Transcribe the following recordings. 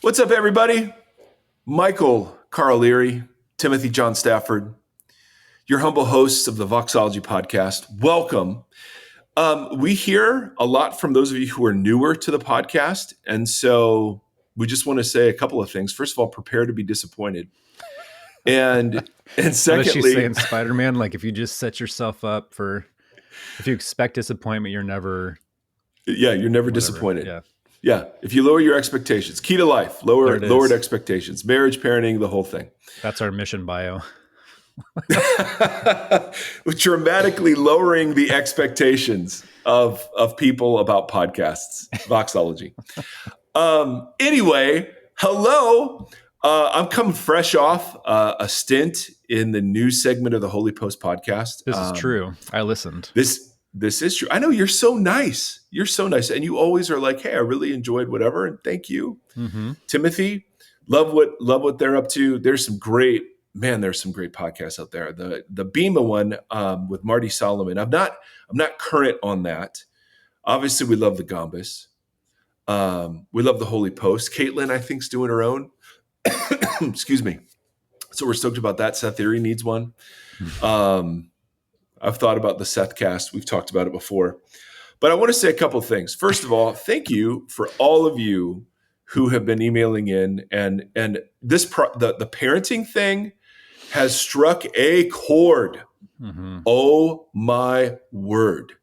What's up, everybody? Michael Carl Leary, Timothy John Stafford, your humble hosts of the Voxology podcast. Welcome. We hear a lot from those of you who are newer to the podcast. And so we just want to say a couple of things. First of all, prepare to be disappointed. And secondly, what does she say in Spider-Man? Like, if you just set yourself up if you expect disappointment, you're never disappointed. Yeah. Yeah. If you lower your expectations, key to life, lowered expectations, marriage, parenting, the whole thing. That's our mission bio. Dramatically lowering the expectations of people about podcasts, Voxology. Anyway, hello. I'm coming fresh off a stint in the news segment of the Holy Post podcast. This is true. I listened. This is true. I know you're so nice. You're so nice. And you always are like, hey, I really enjoyed whatever. And thank you. Mm-hmm. Timothy, love what they're up to. There's some great podcasts out there. The Bema one with Marty Solomon. I'm not current on that. Obviously, we love the Gombas. We love the Holy Post. Caitlin, I think, is doing her own. Excuse me. So we're stoked about that. Seth Theory needs one. I've thought about the Seth cast. We've talked about it before. But I want to say a couple of things. First of all, thank you for all of you who have been emailing in. And this the parenting thing has struck a chord. Mm-hmm. Oh, my word.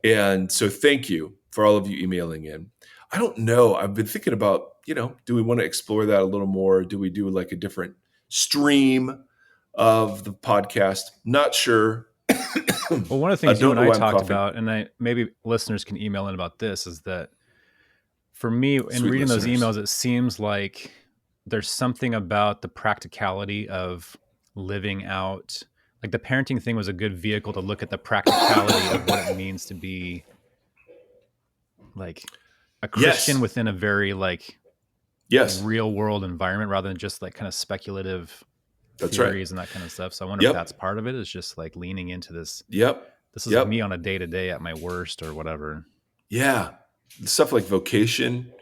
And so thank you for all of you emailing in. I don't know. I've been thinking about, do we want to explore that a little more? Do we do like a different stream of the podcast? Not sure. Well, one of the things you and I talked about, and maybe listeners can email in about this, is that for me, in reading those emails, it seems like there's something about the practicality of living out. Like the parenting thing was a good vehicle to look at the practicality of what it means to be like a Christian within a very real world environment, rather than just like kind of speculative theories and that kind of stuff. So I wonder if that's part of it, is just like leaning into this. This is me on a day-to-day at my worst or whatever. Yeah. Stuff like vocation,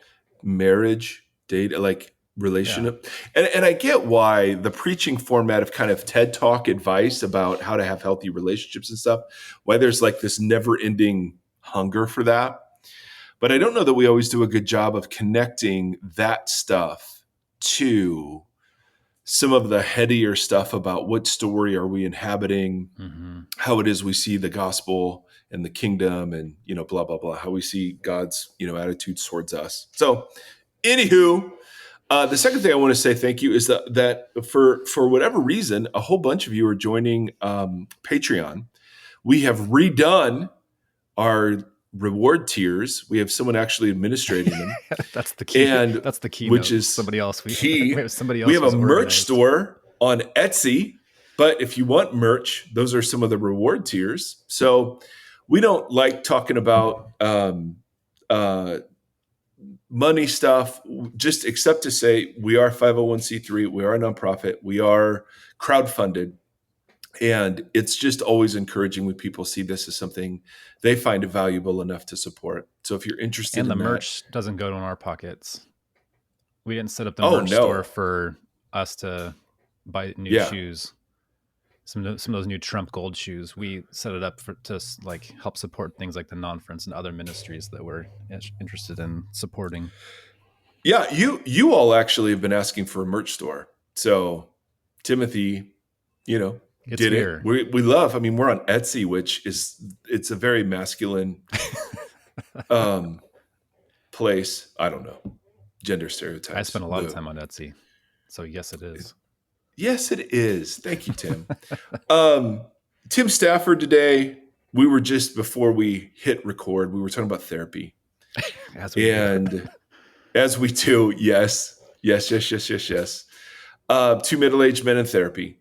marriage, date, like relationship. Yeah. And I get why the preaching format of kind of TED Talk advice about how to have healthy relationships and stuff, why there's like this never-ending hunger for that. But I don't know that we always do a good job of connecting that stuff to some of the headier stuff about what story are we inhabiting, how it is we see the gospel and the kingdom and, blah, blah, blah, how we see God's, attitudes towards us. So anywho, the second thing I want to say thank you is that for whatever reason, a whole bunch of you are joining Patreon. We have redone our reward tiers. We have someone actually administrating them. That's the key. And that's the key. Which is somebody else. We have a merch store on Etsy, but if you want merch, those are some of the reward tiers. So we don't like talking about money stuff, just except to say we are 501c3, we are a nonprofit, we are crowdfunded. And it's just always encouraging when people see this as something they find valuable enough to support. So if you're interested in that. And the merch doesn't go in our pockets. We didn't set up the merch store for us to buy new shoes. Some of those new Trump gold shoes. We set it up to like help support things like the Non-Friends and other ministries that we're interested in supporting. Yeah, you all actually have been asking for a merch store. So Timothy, it's did here. It. We love. I mean, we're on Etsy, which it's a very masculine place. I don't know, gender stereotypes. I spend a lot of time on Etsy, so yes, it is. Yes, it is. Thank you, Tim. Tim Stafford today. We were just before we hit record. We were talking about therapy, as we do. Yes. Two middle-aged men in therapy.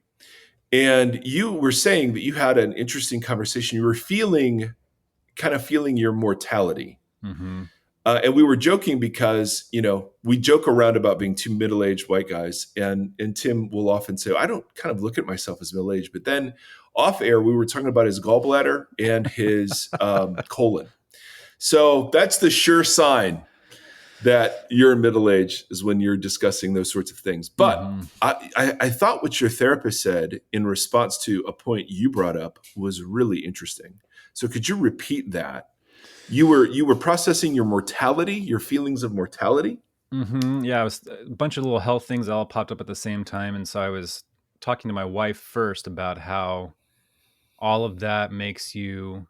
And you were saying that you had an interesting conversation. You were feeling your mortality. Mm-hmm. And we were joking because, we joke around about being two middle-aged white guys. And Tim will often say, I don't kind of look at myself as middle-aged. But then off air, we were talking about his gallbladder and his colon. So that's the sure sign that you're middle age is when you're discussing those sorts of things. But I thought what your therapist said in response to a point you brought up was really interesting. So could you repeat that? You were processing your mortality, your feelings of mortality. Yeah, it was a bunch of little health things that all popped up at the same time, and so I was talking to my wife first about how all of that makes you.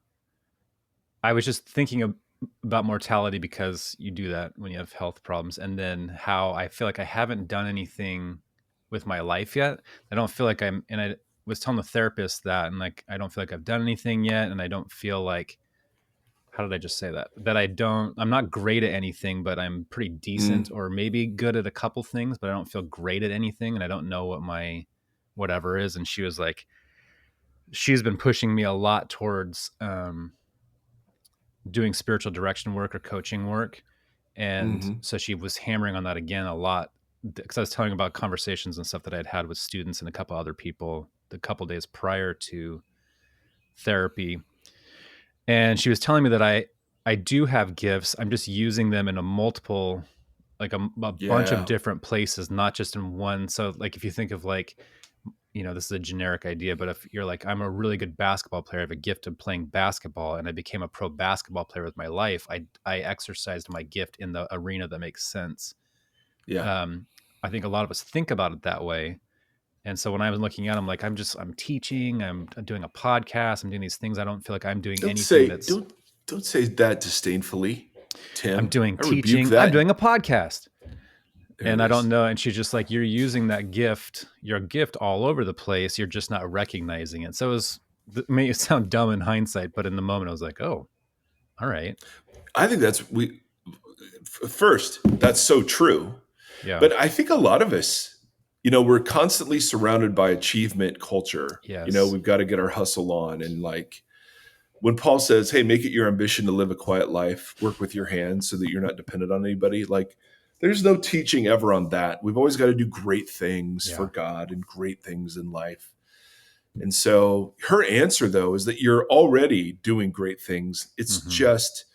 I was just thinking about mortality because you do that when you have health problems, and then how I feel like I haven't done anything with my life yet. I don't feel like and I was telling the therapist that, and like, I don't feel like I've done anything yet, and I don't feel like, how did I just say that? That I'm not great at anything, but I'm pretty decent or maybe good at a couple things, but I don't feel great at anything, and I don't know what my whatever is. And she was like, she's been pushing me a lot towards doing spiritual direction work or coaching work. And so she was hammering on that again a lot, because I was telling about conversations and stuff that I'd had with students and a couple other people the couple days prior to therapy. And she was telling me that I do have gifts. I'm just using them in a multiple, like a bunch of different places, not just in one. So like, if you think of like, this is a generic idea, but if you're like, I'm a really good basketball player, I have a gift of playing basketball, and I became a pro basketball player with my life, I exercised my gift in the arena that makes sense. Yeah. I think a lot of us think about it that way. And so when I was looking at, I'm like, I'm teaching, I'm doing a podcast, I'm doing these things. I don't feel like I'm doing anything that's. Don't say that disdainfully, Tim. I'm doing teaching. I'm doing a podcast. And I don't know. And she's just like, you're using that gift, your gift all over the place. You're just not recognizing it. So it made it sound dumb in hindsight, but in the moment I was like, oh, all right. I think that's so true. Yeah. But I think a lot of us, we're constantly surrounded by achievement culture. Yes. We've got to get our hustle on. And like when Paul says, hey, make it your ambition to live a quiet life, work with your hands so that you're not dependent on anybody. Like, there's no teaching ever on that. We've always got to do great things for God and great things in life. And so her answer, though, is that you're already doing great things. It's just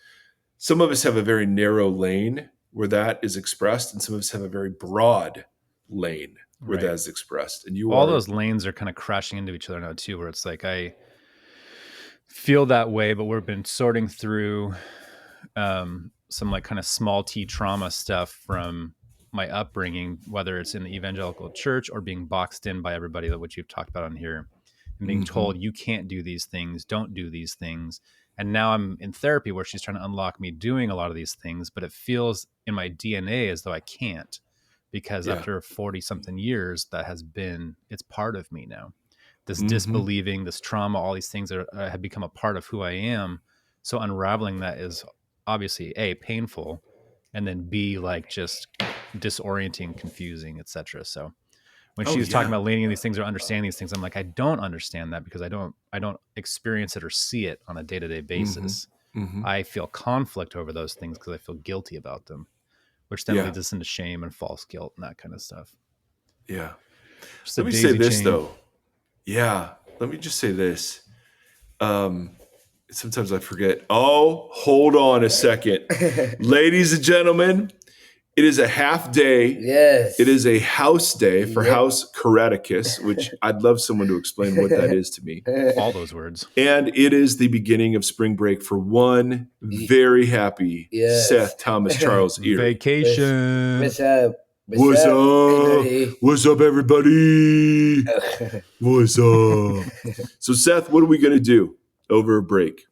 some of us have a very narrow lane where that is expressed, and some of us have a very broad lane where that is expressed. And those lanes are kind of crashing into each other now, too, where it's like I feel that way, but we've been sorting through some like kind of small t trauma stuff from my upbringing, whether it's in the evangelical church or being boxed in by everybody, which you've talked about on here, and being told you can't do these things, don't do these things. And now I'm in therapy where she's trying to unlock me doing a lot of these things, but it feels in my DNA as though I can't, because after 40 something years, it's part of me now. This disbelieving, this trauma, all these things have become a part of who I am. So unraveling that is obviously A, painful, and then B, like just disorienting, confusing, etc. So when she was talking about leaning in these things or understanding these things, I'm like, I don't understand that because I don't experience it or see it on a day-to-day basis. I feel conflict over those things because I feel guilty about them, which then leads us into shame and false guilt and that kind of stuff. Yeah. Just Let me say this though. Yeah. Let me just say this. Sometimes I forget. Oh, hold on a second. Ladies and gentlemen, it is a half day. Yes. It is a house day for House Caraticus, which I'd love someone to explain what that is to me. All those words. And it is the beginning of spring break for one very happy Seth Thomas Charles Erie. Vacation. What's up? What's up? What's up, everybody? What's up? So, Seth, what are we going to do over a break?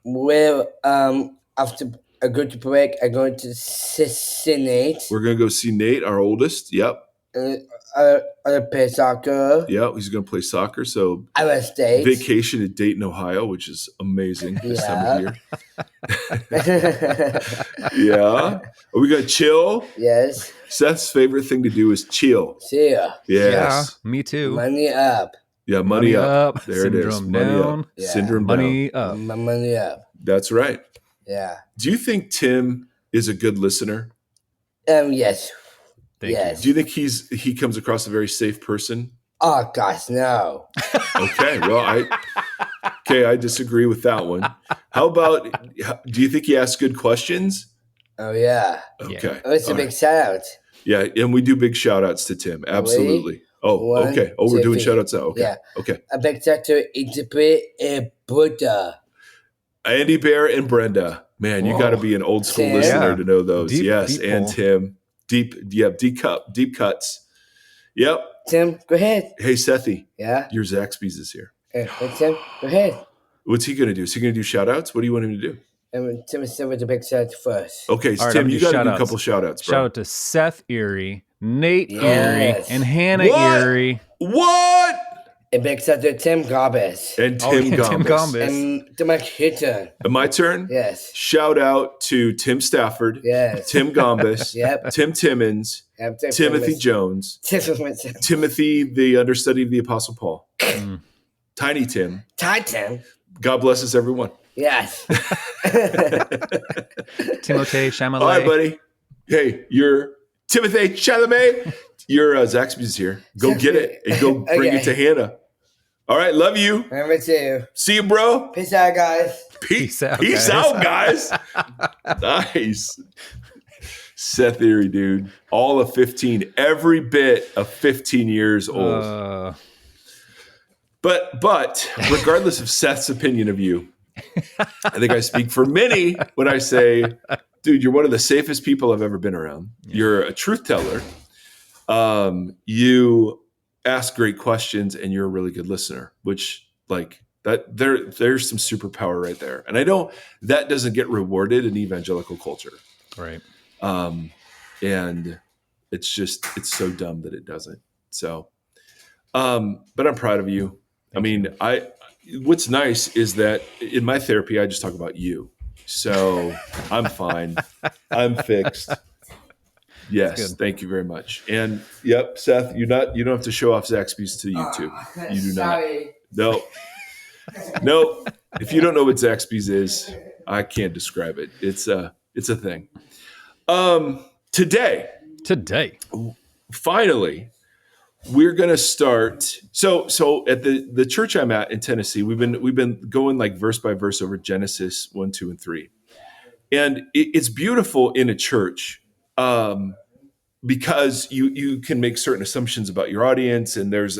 Well, after a good break, I'm going to see Nate. We're going to go see Nate, our oldest. Yep. Play soccer. Yeah, he's going to play soccer. So, vacation at Dayton, Ohio, which is amazing this time of year. Yeah. Are we going to chill? Yes. Seth's favorite thing to do is chill. Chill. Yes. Yeah, me too. Money up. Yeah, money up. There Syndrome it is. Money down. up. Yeah. Syndrome money down. Up. Money up. That's right. Yeah. Do you think Tim is a good listener? Yes. Yes. Do you think he comes across a very safe person? Oh gosh, no. Okay, well, I disagree with that one. How about, do you think he asks good questions? Oh, yeah. Okay. Oh, it's a big shout out. Yeah, and we do big shout outs to Tim. Absolutely. Ready? Oh, One, okay. Oh, we're two, doing three. shout outs now. Okay. Yeah. Okay. A big shout out to Interpret and Buddha. Andy Bear and Brenda. Man, you got to be an old school Tim. listener to know those. Deep and pull. Tim. Deep cuts. Yep. Tim, go ahead. Hey, Sethi. Yeah? Your Zaxby's is here. Hey, Tim, go ahead. What's he going to do? Is he going to do shout outs? What do you want him to do? Tim is with the big shout out first. Okay, All right, Tim, you got to do a shout-outs. couple shout outs, bro. Shout out to Seth Erie, Nate Yes. Erie, and Hannah Erie. What? A big shout out to Tim Garbus. And Tim Gombis. And to my turn. My turn? Yes. Shout out to Tim Stafford. Yes. Tim Gombis. Yep. Tim Timmons. Yep, Timothy Jones. Timothy, the understudy of the Apostle Paul. Tiny Tim. Titan. God blesses everyone. Yes. Timothée Chalamet. All right, buddy. Hey, you're Timothée Chalamet. Your Zaxby's here. Go get it and go bring it to Hannah. All right, love you. Remember to. See you, bro. Peace out, guys. Peace out, guys. Nice. Seth Erie, dude. All of 15. Every bit of 15 years old. But regardless of Seth's opinion of you, I think I speak for many when I say, dude, you're one of the safest people I've ever been around. Yeah. You're a truth teller. You ask great questions and you're a really good listener, which like that there's some superpower right there. And that doesn't get rewarded in evangelical culture. Right. And it's so dumb that it doesn't. So, but I'm proud of you. What's nice is that in my therapy, I just talk about you. So I'm fine. I'm fixed. Yes. Thank you very much. And yep, Seth, you don't have to show off Zaxby's to YouTube. You do sorry. not. No. If you don't know what Zaxby's is, I can't describe it. It's a thing. Today, finally, we're going to start. So at the church I'm at in Tennessee, we've been going like verse by verse over Genesis 1, 2, and 3. And it's beautiful in a church because you can make certain assumptions about your audience. And there's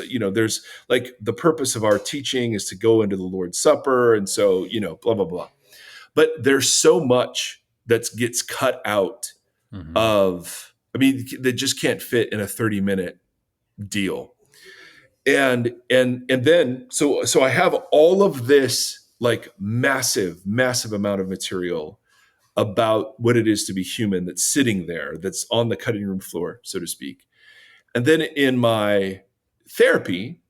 like the purpose of our teaching is to go into the Lord's Supper. And so, blah, blah, blah. But there's so much that gets cut out that just can't fit in a 30-minute deal. And then so I have all of this like massive amount of material about what it is to be human that's sitting there, that's on the cutting room floor, so to speak. And then in my therapy,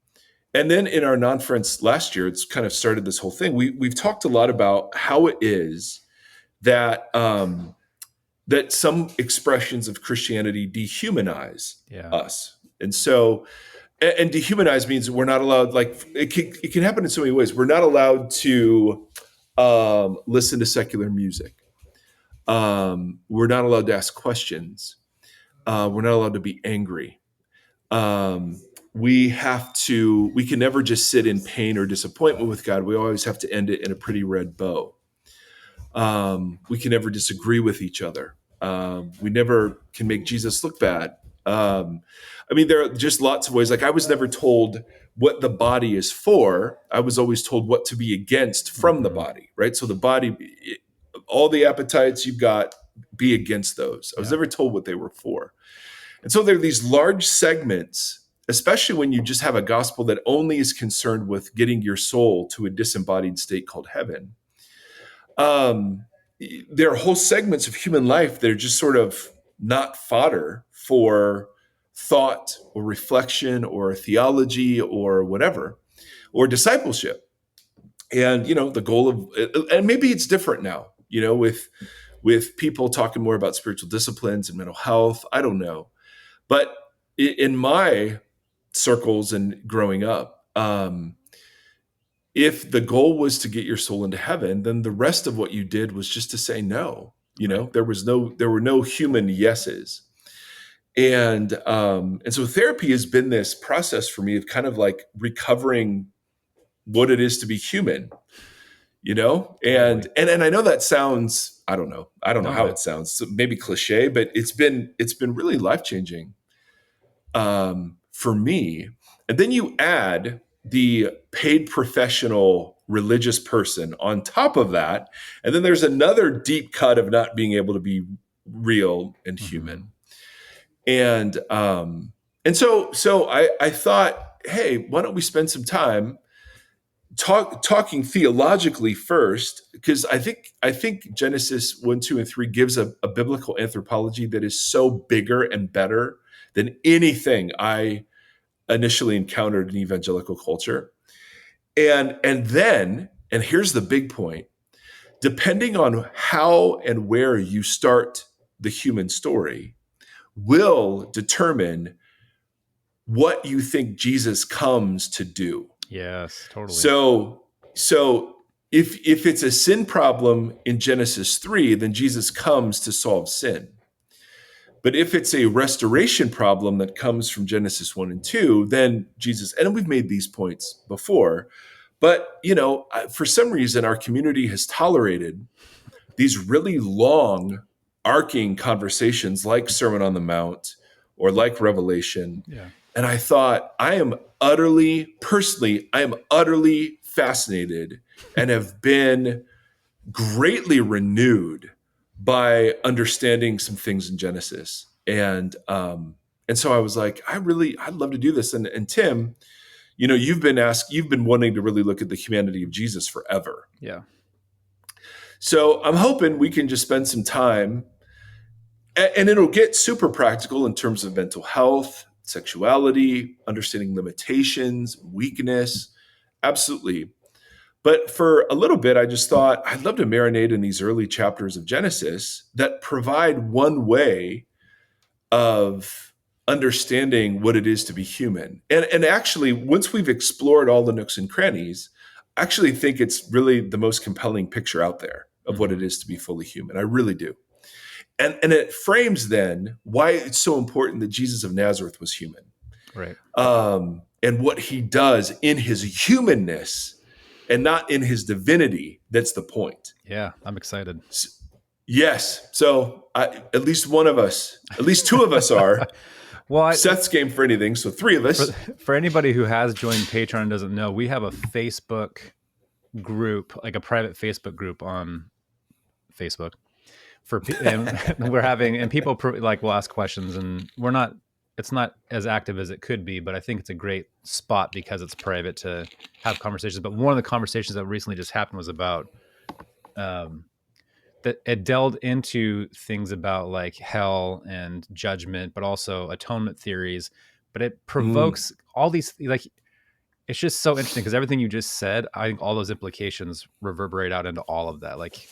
and then in our non-friends last year, it's kind of started this whole thing. We've talked a lot about how it is that that some expressions of Christianity dehumanize us. And so, and dehumanize means we're not allowed, like it can happen in so many ways. We're not allowed to listen to secular music. We're not allowed to ask questions. We're not allowed to be angry. We can never just sit in pain or disappointment with God. We always have to end it in a pretty red bow. We can never disagree with each other. We never can make Jesus look bad. There are just lots of ways. Like I was never told what the body is for. I was always told what to be against from the body, right? So the body, all the appetites you've got, be against those. I was never told what they were for. And so there are these large segments, especially when you just have a gospel that only is concerned with getting your soul to a disembodied state called heaven. There are whole segments of human life that are just sort of not fodder for thought or reflection or theology or whatever, or discipleship. And, the goal of, and maybe it's different now, with people talking more about spiritual disciplines and mental health. I don't know. But in my circles and growing up, if the goal was to get your soul into heaven, then the rest of what you did was just to say no. There were no human yeses. And so therapy has been this process for me of kind of like recovering what it is to be human. And I know that sounds, I don't know how it sounds, so maybe cliche, but it's been really life-changing for me. And then you add the paid professional religious person on top of that, and then there's another deep cut of not being able to be real and human. And so I thought, hey, why don't we spend some time talking theologically first, because I think Genesis 1, 2, and 3 gives a biblical anthropology that is so bigger and better than anything I initially encountered in evangelical culture. And then here's the big point, depending on how and where you start the human story will determine what you think Jesus comes to do. Yes, totally. So if it's a sin problem in Genesis 3, then Jesus comes to solve sin. But if it's a restoration problem that comes from Genesis 1 and 2, then Jesus, and we've made these points before, but for some reason our community has tolerated these really long arcing conversations like Sermon on the Mount or like Revelation. Yeah. And I thought, I am utterly fascinated and have been greatly renewed by understanding some things in Genesis. And so I was like, I'd love to do this. And Tim, you've been wanting to really look at the humanity of Jesus forever. Yeah. So I'm hoping we can just spend some time, and it'll get super practical in terms of mental health, sexuality, understanding limitations, weakness, absolutely. But for a little bit, I just thought I'd love to marinate in these early chapters of Genesis that provide one way of understanding what it is to be human. And actually, once we've explored all the nooks and crannies, I actually think it's really the most compelling picture out there of what it is to be fully human. I really do. And it frames then why it's so important that Jesus of Nazareth was human. Right. And what he does in his humanness and not in his divinity. That's the point. Yeah, I'm excited. Yes. So at least one of us, at least two of us are. Well, Seth's game for anything. So three of us. For anybody who has joined Patreon and doesn't know, we have a Facebook group, like a private Facebook group on Facebook and we're having, and people will ask questions, and it's not as active as it could be, but I think it's a great spot because it's private to have conversations. But one of the conversations that recently just happened was about, that it delved into things about like hell and judgment, but also atonement theories. But it provokes all these, like, it's just so interesting because everything you just said, I think all those implications reverberate out into all of that. Like,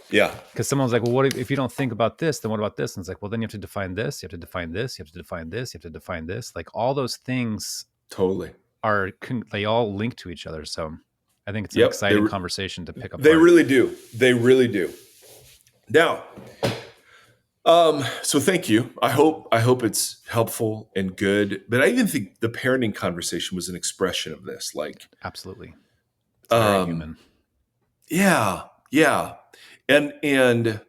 yeah, because someone's like, well, what if you don't think about this, then what about this? And it's like, well, then you have to define this, you have to define this, you have to define this, you have to define this. Like all those things totally they all link to each other. So I think it's an exciting conversation to pick up. They really do. They really do. Now, so thank you. I hope it's helpful and good. But I even think the parenting conversation was an expression of this. Like, absolutely, it's very human. Yeah. And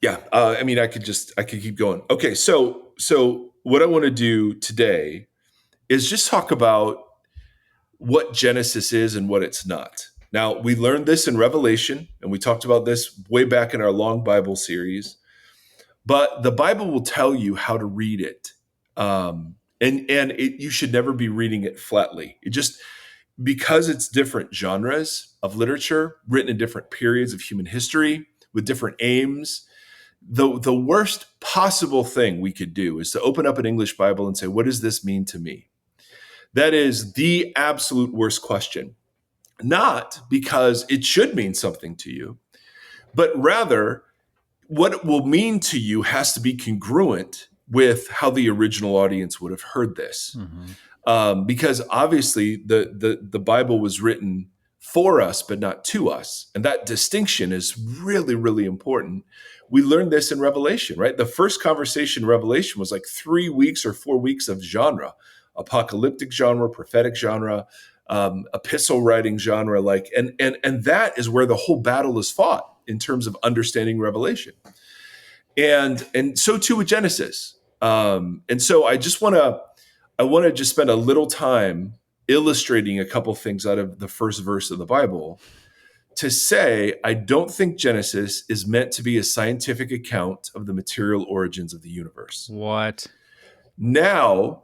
yeah, I mean, I could keep going. Okay. So what I want to do today is just talk about what Genesis is and what it's not. Now, we learned this in Revelation, and we talked about this way back in our long Bible series, but the Bible will tell you how to read it. You should never be reading it flatly. Because it's different genres of literature written in different periods of human history with different aims, the worst possible thing we could do is to open up an English Bible and say, what does this mean to me? That is the absolute worst question. Not because it should mean something to you, but rather what it will mean to you has to be congruent with how the original audience would have heard this. Because obviously the Bible was written for us, but not to us. And that distinction is really, really important. We learned this in Revelation, right? The first conversation in Revelation was like 3 weeks or 4 weeks of genre, apocalyptic genre, prophetic genre. epistle writing genre, like, and that is where the whole battle is fought in terms of understanding Revelation. And so too with Genesis. And so I want to just spend a little time illustrating a couple things out of the first verse of the Bible to say, I don't think Genesis is meant to be a scientific account of the material origins of the universe. What? Now,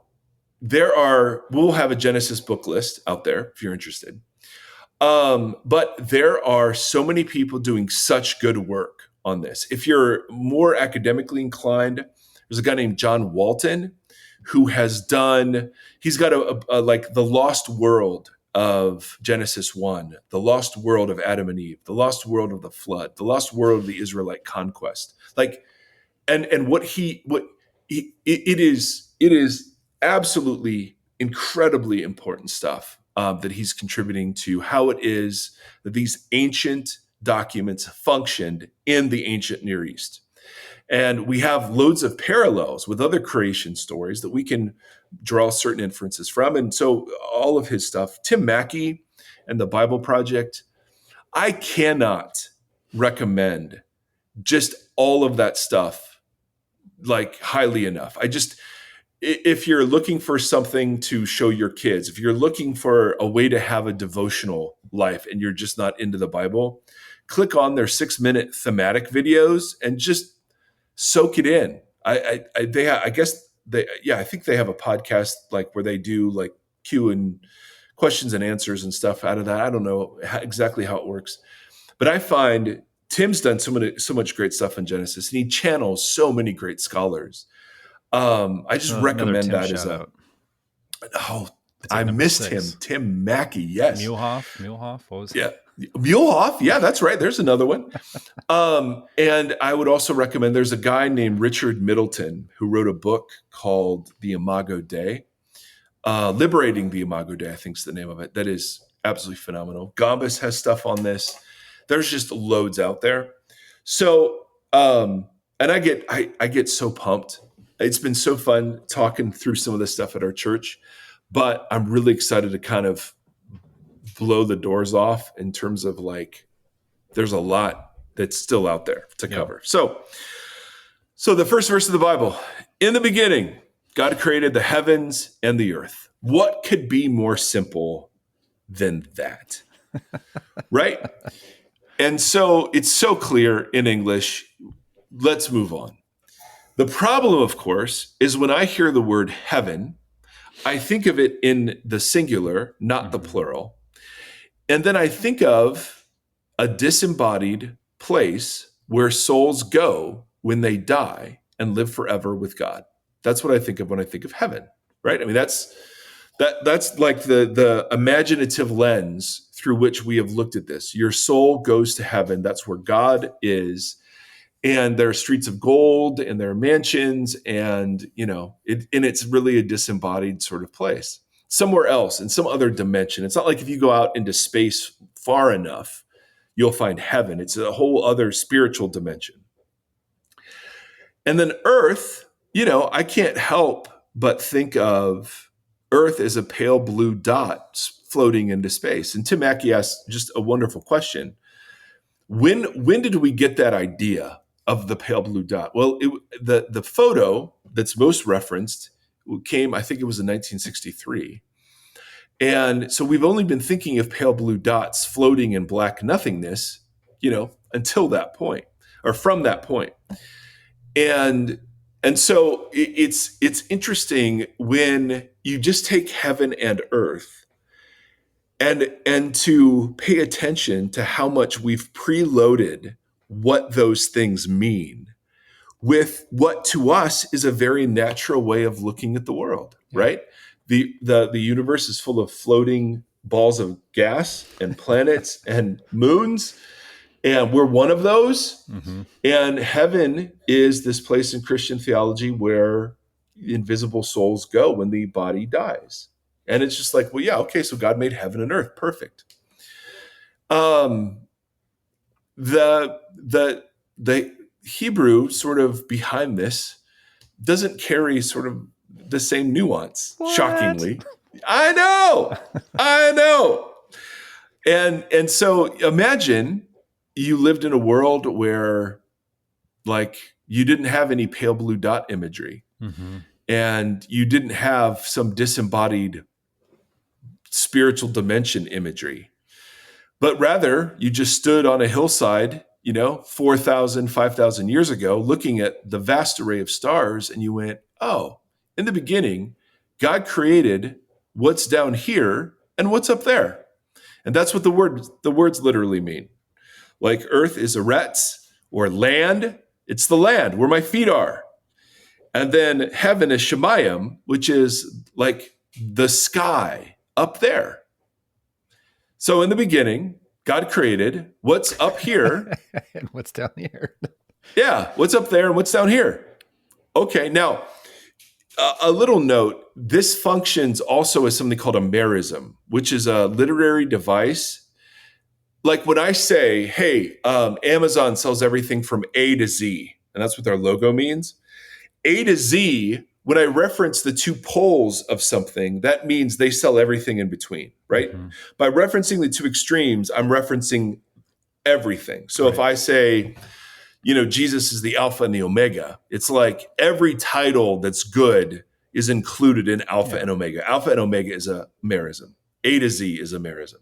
we'll have a Genesis book list out there if you're interested. But there are so many people doing such good work on this. If you're more academically inclined, there's a guy named John Walton who he's got a like the lost world of Genesis 1, the lost world of Adam and Eve, the lost world of the flood, the lost world of the Israelite conquest. Like, and it is absolutely incredibly important stuff that he's contributing to how it is that these ancient documents functioned in the ancient Near East. And we have loads of parallels with other creation stories that we can draw certain inferences from. And so all of his stuff, Tim Mackey and the Bible Project, I cannot recommend just all of that stuff like highly enough. If you're looking for something to show your kids, if you're looking for a way to have a devotional life and you're just not into the Bible, click on their 6-minute thematic videos and just soak it in. I think they have a podcast like where they do like Q and questions and answers and stuff out of that. I don't know exactly how it works, but I find Tim's done so much great stuff in Genesis, and he channels so many great scholars. I just recommend that as a. Oh, I missed 6. Tim Mackey, yes. Muehlhoff, what was it? Yeah. Muehlhoff, yeah, that's right. There's another one. And I would also recommend, there's a guy named Richard Middleton who wrote a book called The Imago Dei. Liberating the Imago Dei, I think is the name of it. That is absolutely phenomenal. Gombis has stuff on this. There's just loads out there. So, and I get so pumped. It's been so fun talking through some of this stuff at our church, but I'm really excited to kind of blow the doors off in terms of like, there's a lot that's still out there to cover. So the first verse of the Bible, in the beginning, God created the heavens and the earth. What could be more simple than that? Right? And so it's so clear in English. Let's move on. The problem, of course, is when I hear the word heaven, I think of it in the singular, not the plural. And then I think of a disembodied place where souls go when they die and live forever with God. That's what I think of when I think of heaven, right? I mean, that's like the imaginative lens through which we have looked at this. Your soul goes to heaven. That's where God is. And there are streets of gold and there are mansions and, it's really a disembodied sort of place. Somewhere else, in some other dimension. It's not like if you go out into space far enough, you'll find heaven. It's a whole other spiritual dimension. And then earth, I can't help but think of earth as a pale blue dot floating into space. And Tim Mackey asked just a wonderful question. When did we get that idea of the pale blue dot? Well, the photo that's most referenced came, I think it was in 1963. And so we've only been thinking of pale blue dots floating in black nothingness, until that point, or from that point. And so it's interesting when you just take heaven and earth and to pay attention to how much we've preloaded what those things mean with what to us is a very natural way of looking at the world, right? The universe is full of floating balls of gas and planets and moons, and we're one of those. Mm-hmm. And heaven is this place in Christian theology where invisible souls go when the body dies. And it's just like, well, yeah, okay, so God made heaven and earth. Perfect. The Hebrew sort of behind this doesn't carry sort of the same nuance, shockingly. I know. And so imagine you lived in a world where like you didn't have any pale blue dot imagery, and you didn't have some disembodied spiritual dimension imagery, but rather you just stood on a hillside, 4,000, 5,000 years ago, looking at the vast array of stars, and you went, oh, in the beginning, God created what's down here and what's up there. And that's what the words literally mean. Like earth is eretz, or land, it's the land where my feet are. And then heaven is shemayim, which is like the sky up there. So in the beginning, God created what's up here and what's down here. Yeah, what's up there and what's down here. Okay, now a little note, this functions also as something called a merism, which is a literary device. Like when I say, hey, Amazon sells everything from A to Z, and that's what their logo means. A to Z, when I reference the two poles of something, that means they sell everything in between, right? By referencing the two extremes, I'm referencing everything. So if I say, Jesus is the Alpha and the Omega, it's like every title that's good is included in Alpha and Omega. Alpha and Omega is a merism. A to Z is a merism.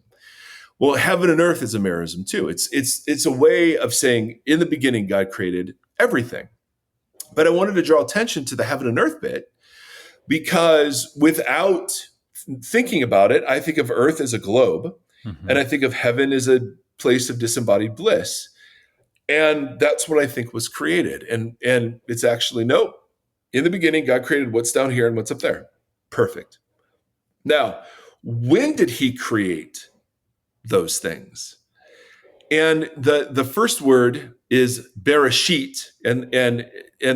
Well, heaven and earth is a merism too. It's a way of saying in the beginning, God created everything. But I wanted to draw attention to the heaven and earth bit because without thinking about it, I think of earth as a globe and I think of heaven as a place of disembodied bliss. And that's what I think was created. And it's actually, no, in the beginning, God created what's down here and what's up there. Perfect. Now, when did he create those things? And the first word is bereshit, and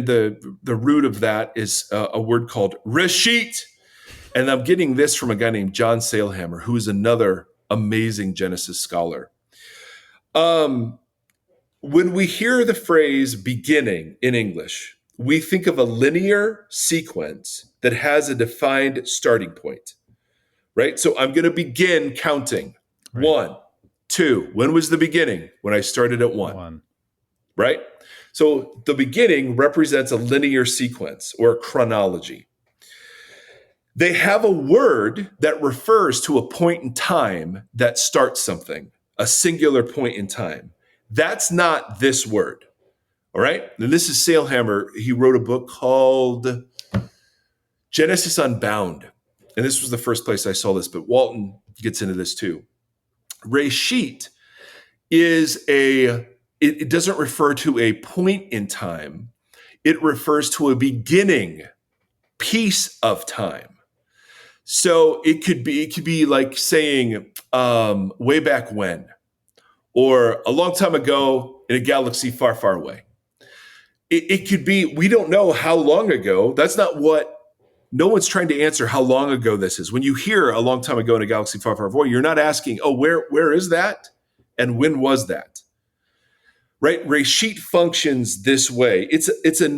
the root of that is a word called reshit. And I'm getting this from a guy named John Sailhammer, who is another amazing Genesis scholar. When we hear the phrase beginning in English, we think of a linear sequence that has a defined starting point, right? So I'm going to begin counting. Right. 1, 2. When was the beginning? When I started at 1. Right? So the beginning represents a linear sequence or a chronology. They have a word that refers to a point in time that starts something, a singular point in time. That's not this word. All right? And this is Sailhammer. He wrote a book called Genesis Unbound. And this was the first place I saw this, but Walton gets into this too. Reshit is it doesn't refer to a point in time. It refers to a beginning piece of time. So it could be like saying way back when, or a long time ago in a galaxy far, far away. It could be, we don't know how long ago. That's not what, no one's trying to answer how long ago this is. When you hear a long time ago in a galaxy far, far away, you're not asking, oh, where is that? And when was that? Right? Reshit functions this way. It's a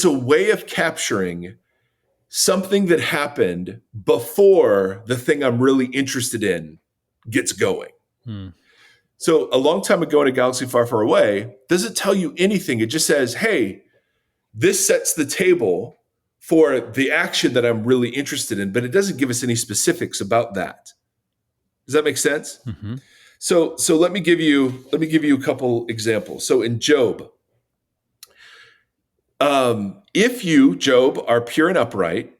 way of capturing something that happened before the thing I'm really interested in gets going. So a long time ago in a galaxy far, far away doesn't tell you anything. It just says, hey, this sets the table for the action that I'm really interested in, but it doesn't give us any specifics about that. Does that make sense? So let me give you a couple examples. So in Job, if you, Job, are pure and upright,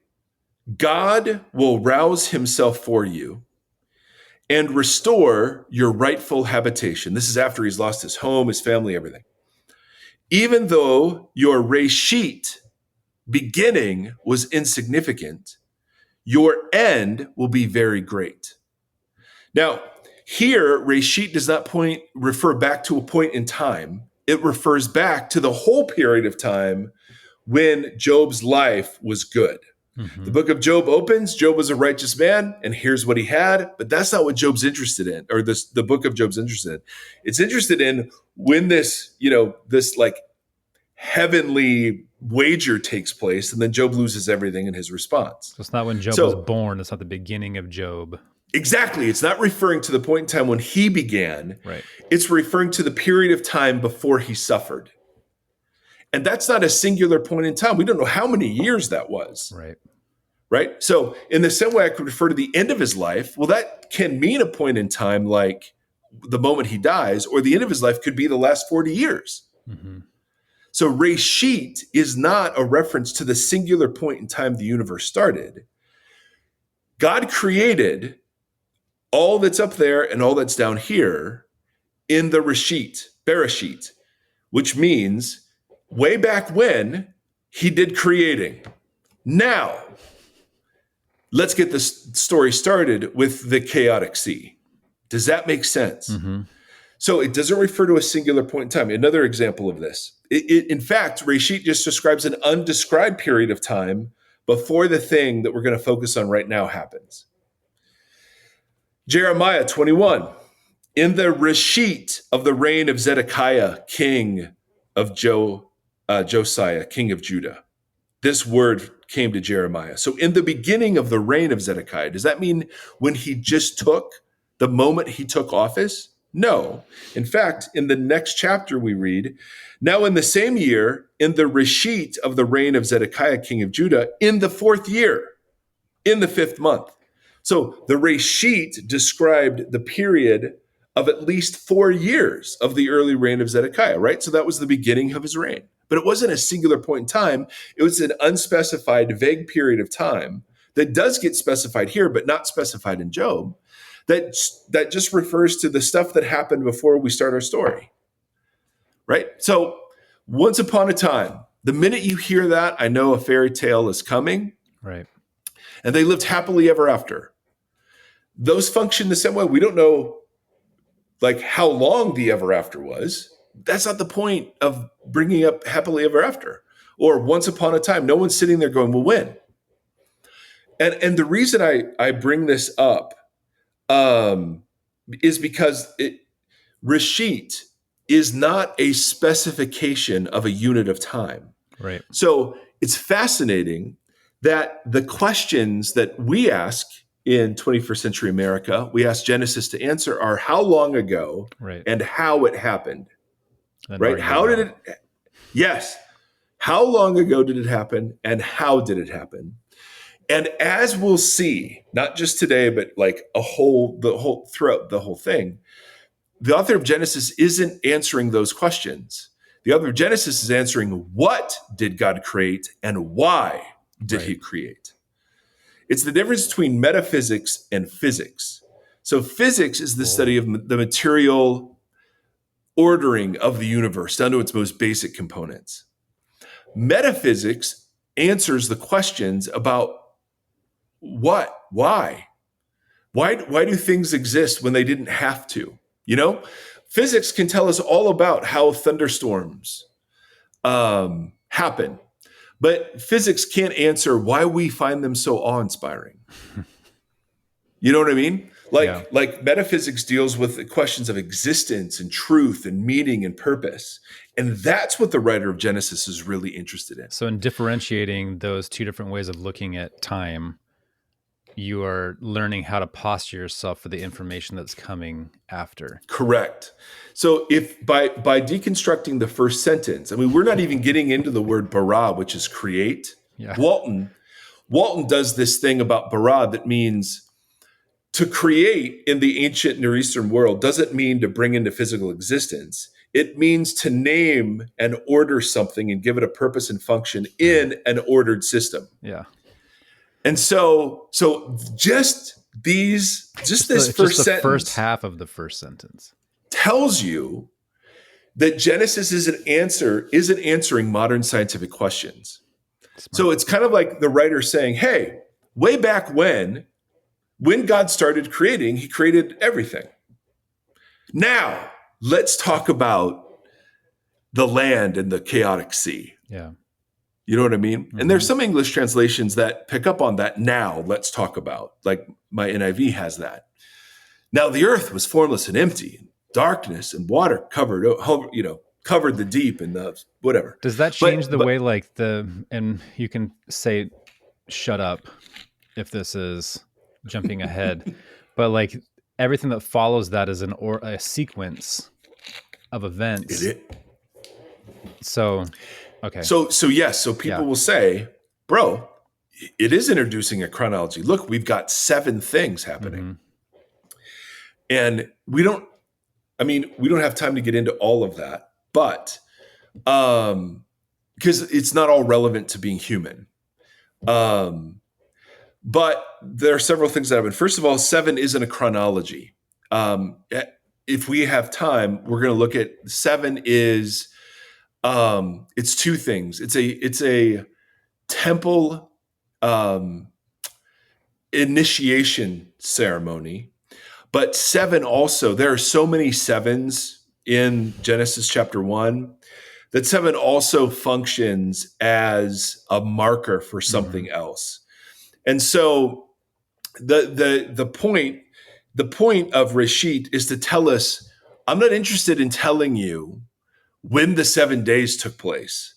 God will rouse himself for you and restore your rightful habitation. This is after he's lost his home, his family, everything. Even though your reshit, beginning, was insignificant, your end will be very great. Now, here, reshit does not refer back to a point in time. It refers back to the whole period of time when Job's life was good. The book of Job opens, Job was a righteous man, and here's what he had, but that's not what Job's interested in, or the book of Job's interested in. It's interested in when this like heavenly wager takes place, and then Job loses everything in his response. So it's not when Job was born. It's not the beginning of Job. Exactly. It's not referring to the point in time when he began. Right. It's referring to the period of time before he suffered. And that's not a singular point in time. We don't know how many years that was. Right. So in the same way I could refer to the end of his life, well, that can mean a point in time like the moment he dies, or the end of his life could be the last 40 years. Mm-hmm. So Reshit is not a reference to the singular point in time the universe started. God created all that's up there and all that's down here in the Bereshit, which means way back when he did creating. Now, let's get this story started with the chaotic sea. Does that make sense? Mm-hmm. So it doesn't refer to a singular point in time. Another example of this. In fact, Reshit just describes an undescribed period of time before the thing that we're going to focus on right now happens. Jeremiah 21. In the Reshit of the reign of Zedekiah, king of Josiah, king of Judah. This word came to Jeremiah. So in the beginning of the reign of Zedekiah, does that mean when he just took, the moment he took office? No. In fact, in the next chapter we read, now in the same year, in the Reshit of the reign of Zedekiah, king of Judah, in the 4th year, in the 5th month. So the Reshit described the period of at least 4 years of the early reign of Zedekiah, right? So that was the beginning of his reign. But it wasn't a singular point in time. It was an unspecified, vague period of time that does get specified here, but not specified in Job. That just refers to the stuff that happened before we start our story, right? So once upon a time, the minute you hear that, I know a fairy tale is coming. Right. And they lived happily ever after. Those function the same way. We don't know like how long the ever after was. That's not the point of bringing up happily ever after or once upon a time. No one's sitting there going, well, when? And the reason I bring this up is because Reshit is not a specification of a unit of time. Right. So it's fascinating that the questions that we ask in 21st century America, we ask Genesis to answer are how long ago and how it happened. Right? How did it? Yes. How long ago did it happen and how did it happen? And as we'll see, not just today, but like throughout the whole thing, the author of Genesis isn't answering those questions. The author of Genesis is answering what did God create and why did he create? It's the difference between metaphysics and physics. So physics is the study of the material ordering of the universe down to its most basic components. Metaphysics answers the questions about what, why do things exist when they didn't have to? You know, physics can tell us all about how thunderstorms happen, but physics can't answer why we find them so awe-inspiring. You know what I mean? Like metaphysics deals with the questions of existence and truth and meaning and purpose. And that's what the writer of Genesis is really interested in. So in differentiating those two different ways of looking at time, you are learning how to posture yourself for the information that's coming after. Correct. So if by deconstructing the first sentence, I mean, we're not even getting into the word bara, which is create. Yeah. Walton does this thing about bara that means to create in the ancient Near Eastern world doesn't mean to bring into physical existence. It means to name and order something and give it a purpose and function in an ordered system. Yeah. And so just this first sentence, first half of the first sentence tells you that Genesis isn't answering modern scientific questions. Smart. So it's kind of like the writer saying, hey, way back when God started creating, he created everything. Now, let's talk about the land and the chaotic sea. Yeah. You know what I mean? Mm-hmm. And there's some English translations that pick up on that. Now, let's talk about, like my NIV has that. Now, the earth was formless and empty, and darkness and water covered covered the deep and the whatever. Does that change the way like and you can say, shut up if this is jumping ahead, but like everything that follows that is a sequence of events. So, okay. So yes. So people will say, bro, it is introducing a chronology. Look, we've got 7 things happening. And we don't have time to get into all of that, but because it's not all relevant to being human. But there are several things that happen. First of all, 7 isn't a chronology. If we have time, we're going to look at 7 is it's 2 things. It's a temple initiation ceremony. But 7 also, there are so many 7s in Genesis chapter 1 that 7 also functions as a marker for something else. And so the point of Reshit is to tell us, I'm not interested in telling you when the 7 days took place.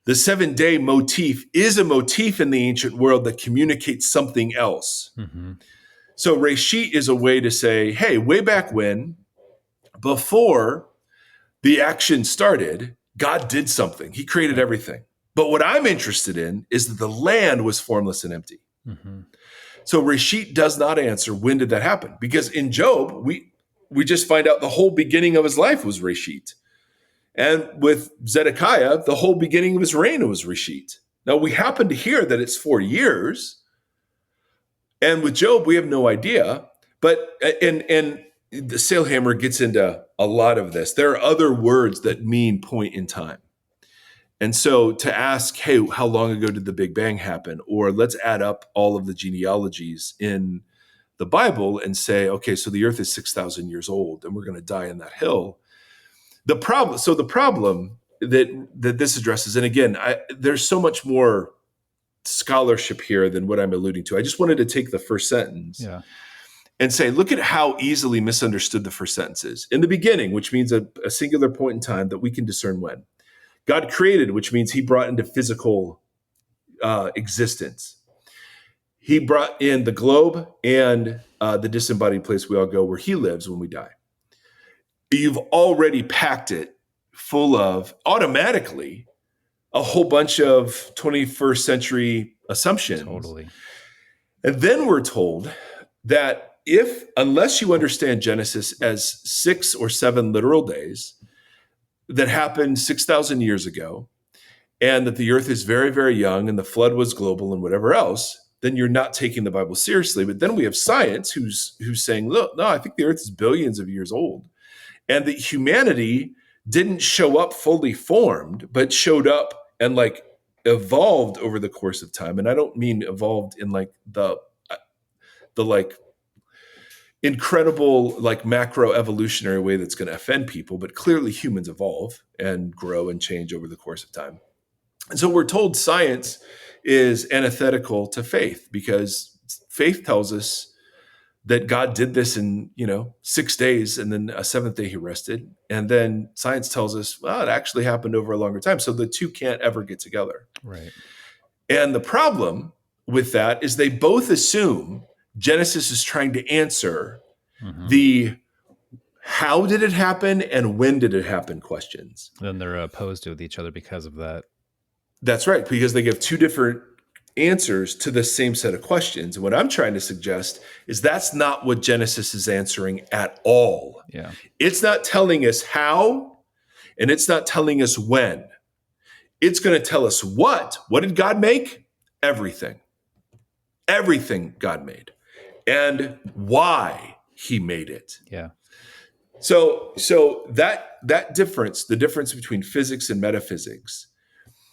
The 7-day motif is a motif in the ancient world that communicates something else. So Reshit is a way to say, hey, way back when, before the action started, God did something. He created everything. But what I'm interested in is that the land was formless and empty. So Reshit does not answer when did that happen? Because in Job, we just find out the whole beginning of his life was Reshit. And with Zedekiah, the whole beginning of his reign was Reshit. Now we happen to hear that it's 4 years. And with Job, we have no idea. But and the Sailhammer gets into a lot of this. There are other words that mean point in time. And so to ask, hey, how long ago did the Big Bang happen? Or let's add up all of the genealogies in the Bible and say, okay, so the earth is 6,000 years old and we're going to die in that hill. The problem that this addresses, and again, there's so much more scholarship here than what I'm alluding to. I just wanted to take the first sentence and say, look at how easily misunderstood the first sentence is. In the beginning, which means a singular point in time that we can discern when. God created, which means he brought into physical existence. He brought in the globe and the disembodied place we all go where he lives when we die. You've already packed it full of, automatically, a whole bunch of 21st century assumptions. Totally. And then we're told that unless you understand Genesis as 6 or 7 literal days that happened 6,000 years ago, and that the earth is very, very young and the flood was global and whatever else, then you're not taking the Bible seriously. But then we have science who's saying, look, no, I think the earth is billions of years old. And that humanity didn't show up fully formed, but showed up and evolved over the course of time. And I don't mean evolved in the incredible macro evolutionary way that's going to offend people, but clearly humans evolve and grow and change over the course of time. And so we're told science is antithetical to faith because faith tells us that God did this in 6 days, and then a 7th day he rested. And then science tells us, well, it actually happened over a longer time. So the two can't ever get together. Right. And the problem with that is they both assume Genesis is trying to answer the how did it happen and when did it happen questions. Then they're opposed to each other because of that. That's right, because they give 2 different answers to the same set of questions. And what I'm trying to suggest is that's not what Genesis is answering at all. Yeah. It's not telling us how, and it's not telling us when. It's going to tell us what. What did God make? Everything. Everything God made. And why he made it. Yeah. So that difference, the difference between physics and metaphysics.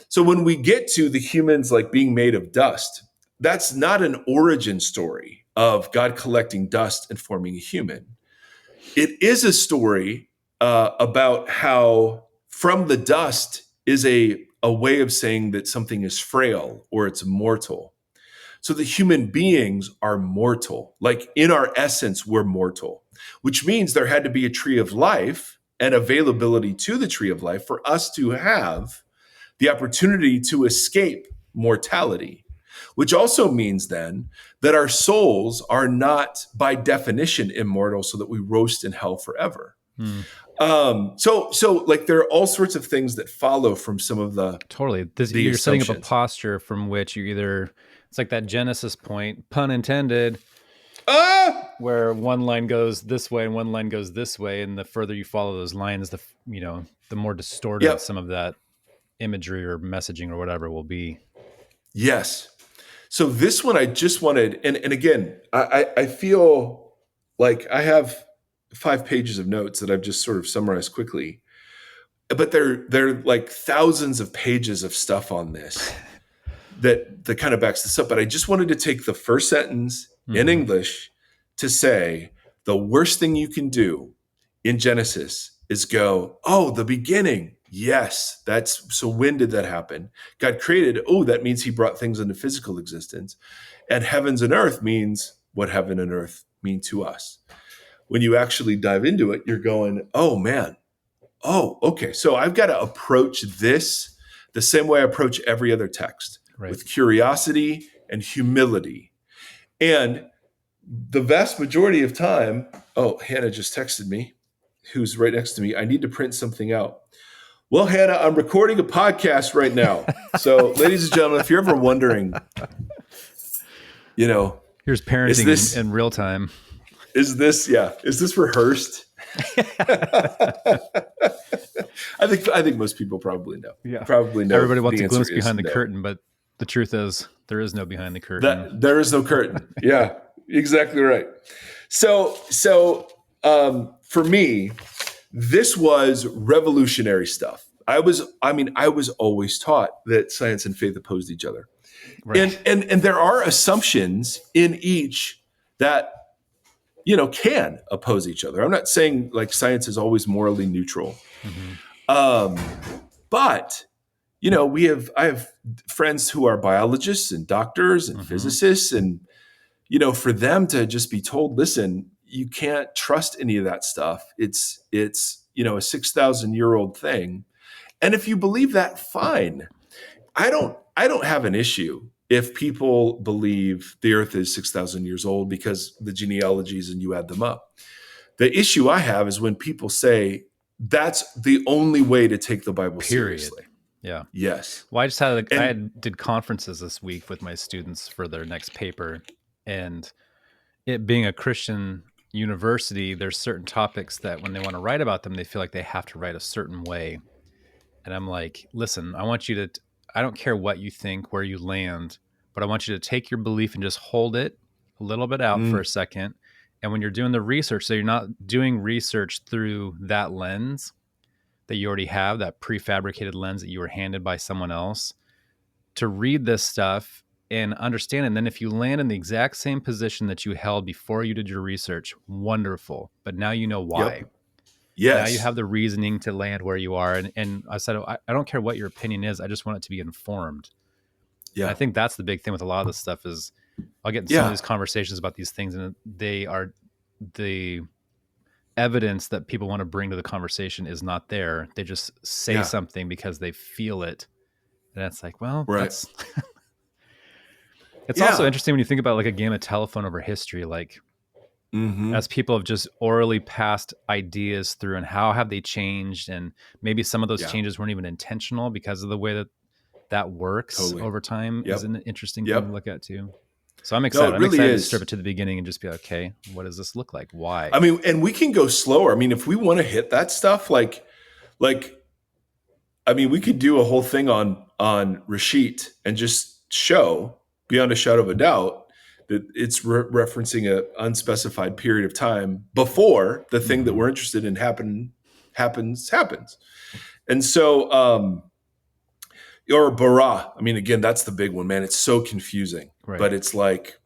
So when we get to the humans being made of dust, that's not an origin story of God collecting dust and forming a human. It is a story about how from the dust is a way of saying that something is frail or it's mortal. So the human beings are mortal. In our essence, we're mortal, which means there had to be a tree of life and availability to the tree of life for us to have the opportunity to escape mortality, which also means then that our souls are not by definition immortal so that we roast in hell forever. So like there are all sorts of things that follow from some of the you're setting up a posture from which you either, it's like that Genesis point, pun intended, where one line goes this way and one line goes this way, and the further you follow those lines, the more distorted some of that imagery or messaging or whatever will be. Yes. So this one I just wanted, and again, I feel like I have 5 pages of notes that I've just sort of summarized quickly, but they're like thousands of pages of stuff on this that kind of backs this up. But I just wanted to take the first sentence in English to say the worst thing you can do in Genesis is go, oh, the beginning. Yes, so when did that happen? God created, that means he brought things into physical existence. And heavens and earth means what heaven and earth mean to us. When you actually dive into it, you're going, oh man, okay. So I've got to approach this the same way I approach every other text, with curiosity and humility. And the vast majority of time, Hannah just texted me, who's right next to me. I need to print something out. Well, Hannah, I'm recording a podcast right now. So, ladies and gentlemen, if you're ever wondering, here's parenting in real time. Is this rehearsed? I think most people probably know. Yeah. Probably know. Everybody wants a glimpse behind the curtain, but the truth is there is no behind the curtain. There is no curtain. Yeah, exactly right. So for me, this was revolutionary stuff. I was always taught that science and faith opposed each other. Right. And there are assumptions in each that can oppose each other. I'm not saying like science is always morally neutral. But I have friends who are biologists and doctors and physicists, and for them to just be told, listen, you can't trust any of that stuff. It's a 6,000-year-old thing. And if you believe that, fine. I don't have an issue if people believe the earth is 6,000 years old because the genealogies and you add them up. The issue I have is when people say that's the only way to take the Bible seriously. Yeah. Yes. Well, I did conferences this week with my students for their next paper, and it being a Christian university, there's certain topics that when they want to write about them, they feel like they have to write a certain way. And I'm like, listen, I don't care what you think, where you land, but I want you to take your belief and just hold it a little bit out for a second. And when you're doing the research, so you're not doing research through that lens that you already have, that prefabricated lens that you were handed by someone else, to read this stuff and understand it. And then if you land in the exact same position that you held before you did your research, wonderful. But now you know why. Yep. Yes. Now you have the reasoning to land where you are. And I said, I don't care what your opinion is. I just want it to be informed. Yeah. And I think that's the big thing with a lot of this stuff is I'll get in some of these conversations about these things, and they are the evidence that people want to bring to the conversation is not there. They just say something because they feel it. And it's like, well, that's it's also interesting when you think about like a game of telephone over history, like as people have just orally passed ideas through and how have they changed. And maybe some of those changes weren't even intentional because of the way that works over time is an interesting thing to look at too. So I'm excited. I'm excited to strip it to the beginning and just be like, okay, what does this look like? Why? I mean, and we can go slower. I mean, if we want to hit that stuff, like, I mean, we could do a whole thing on Rashid and just show beyond a shadow of a doubt that it's referencing an unspecified period of time before the thing that we're interested in happens. And so, or bara. I mean, again, that's the big one, man. It's so confusing, but it's like,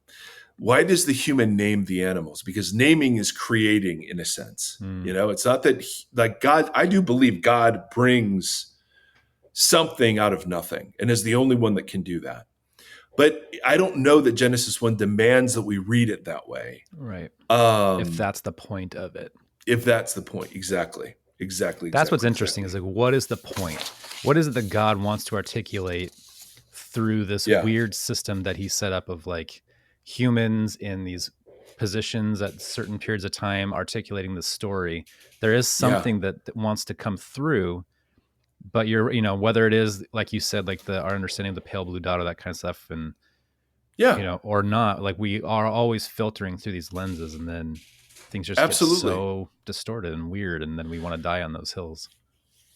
why does the human name the animals? Because naming is creating in a sense, it's not that like God, I do believe God brings something out of nothing and is the only one that can do that. But I don't know that Genesis 1 demands that we read it that way. Right. If that's the point of it. If that's the point. Exactly. That's what's interesting is like, what is the point? What is it that God wants to articulate through this weird system that he set up of like humans in these positions at certain periods of time articulating the story? There is something that wants to come through, but whether it is, like you said, like our understanding of the pale blue dot or that kind of stuff, and or not, like we are always filtering through these lenses, and then things just get so distorted and weird, and then we want to die on those hills.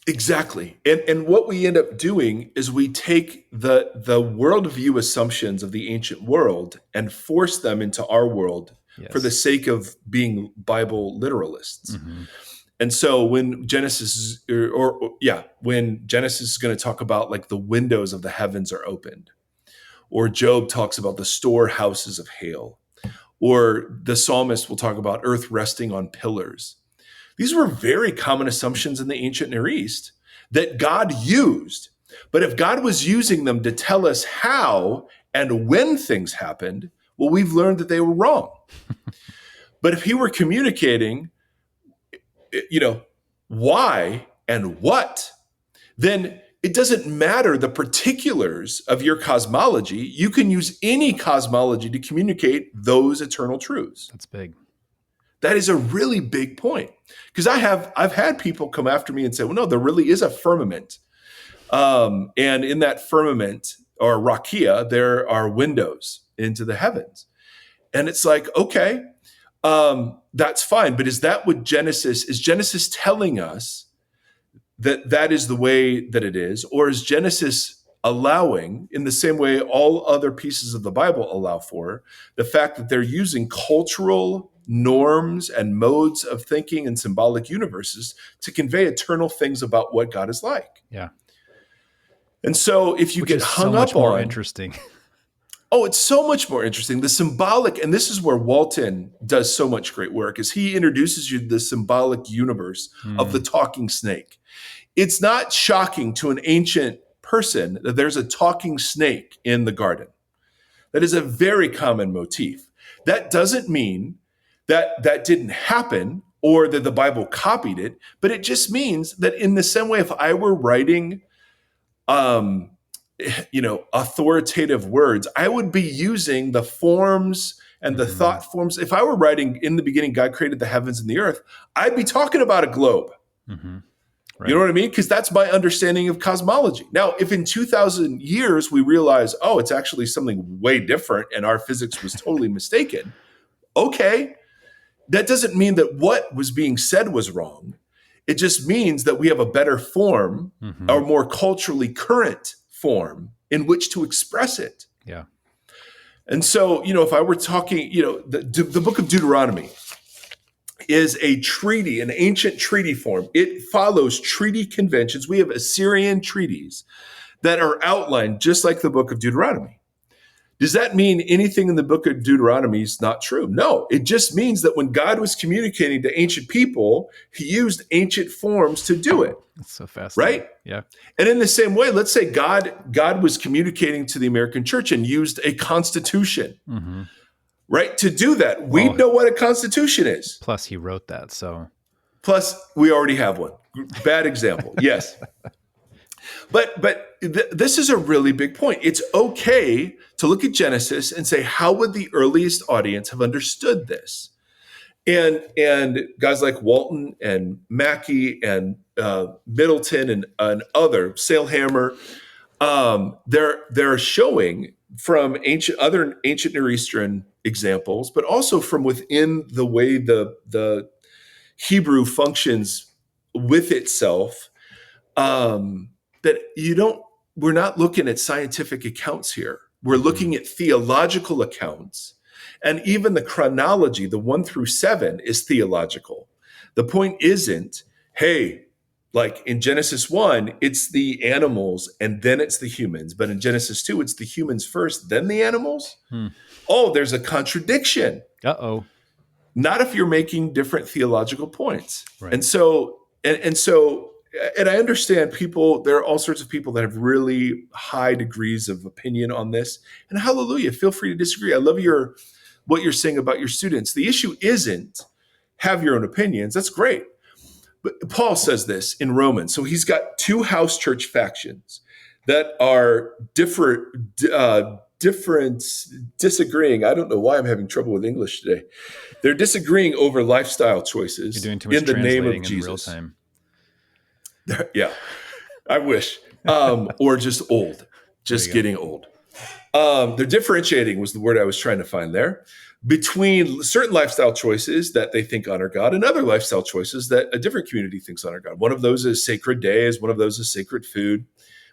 Exactly. And what we end up doing is we take the worldview assumptions of the ancient world and force them into our world for the sake of being Bible literalists. Mm-hmm. And so when Genesis when Genesis is going to talk about like the windows of the heavens are opened, or Job talks about the storehouses of hail, or the psalmist will talk about earth resting on pillars. These were very common assumptions in the ancient Near East that God used. But if God was using them to tell us how and when things happened, well, we've learned that they were wrong. But if he were communicating, why and what, then it doesn't matter the particulars of your cosmology. You can use any cosmology to communicate those eternal truths. That's big. That is a really big point, because I've had people come after me and say, well, no, there really is a firmament. And in that firmament, or rakia, there are windows into the heavens. And it's like, okay, that's fine. But is Genesis telling us that is the way that it is? Or is Genesis allowing, in the same way all other pieces of the Bible allow for, the fact that they're using cultural norms and modes of thinking and symbolic universes to convey eternal things about what God is like? Yeah. And so if you get hung so much up on, more interesting. Oh, it's so much more interesting. The symbolic, and this is where Walton does so much great work, is he introduces you to the symbolic universe of the talking snake. It's not shocking to an ancient person that there's a talking snake in the garden. That is a very common motif. That doesn't mean that didn't happen or that the Bible copied it, but it just means that in the same way, if I were writing, authoritative words, I would be using the forms and the thought forms. If I were writing, in the beginning, God created the heavens and the earth, I'd be talking about a globe. Mm-hmm. Right. You know what I mean? Because that's my understanding of cosmology. Now, if in 2,000 years we realize, oh, it's actually something way different and our physics was totally mistaken, okay, that doesn't mean that what was being said was wrong. It just means that we have a better form, or more culturally current form in which to express it. Yeah. And so, if I were talking, the book of Deuteronomy is a treaty, an ancient treaty form. It follows treaty conventions. We have Assyrian treaties that are outlined just like the book of Deuteronomy. Does that mean anything in the book of Deuteronomy is not true? No, it just means that when God was communicating to ancient people, he used ancient forms to do it. That's so fascinating. Right? Yeah. And in the same way, let's say God was communicating to the American church and used a constitution, right? To do that, we know what a constitution is. Plus, he wrote that, so. Plus, we already have one. Bad example. Yes. But this is a really big point. It's okay to look at Genesis and say, how would the earliest audience have understood this? And guys like Walton and Mackey and Middleton and other, Sailhammer, they're showing from other ancient Near Eastern examples, but also from within the way the Hebrew functions with itself, that we're not looking at scientific accounts here. We're looking at theological accounts. And even the chronology, the 1 through 7, is theological. The point isn't, hey, like in Genesis 1, it's the animals and then it's the humans. But in Genesis 2, it's the humans first, then the animals. Oh, there's a contradiction. Uh-oh. Not if you're making different theological points. Right. And so I understand there are all sorts of people that have really high degrees of opinion on this. And hallelujah, feel free to disagree. I love what you're saying about your students. The issue isn't have your own opinions. That's great. But Paul says this in Romans. So he's got two house church factions that are different, disagreeing. I don't know why I'm having trouble with English today. They're disagreeing over lifestyle choices. You're doing too much in the name of in Jesus. Real time. Yeah, I wish. Or just old, just getting old. They're differentiating was the word I was trying to find there, between certain lifestyle choices that they think honor God and other lifestyle choices that a different community thinks honor God. One of those is sacred days. One of those is sacred food.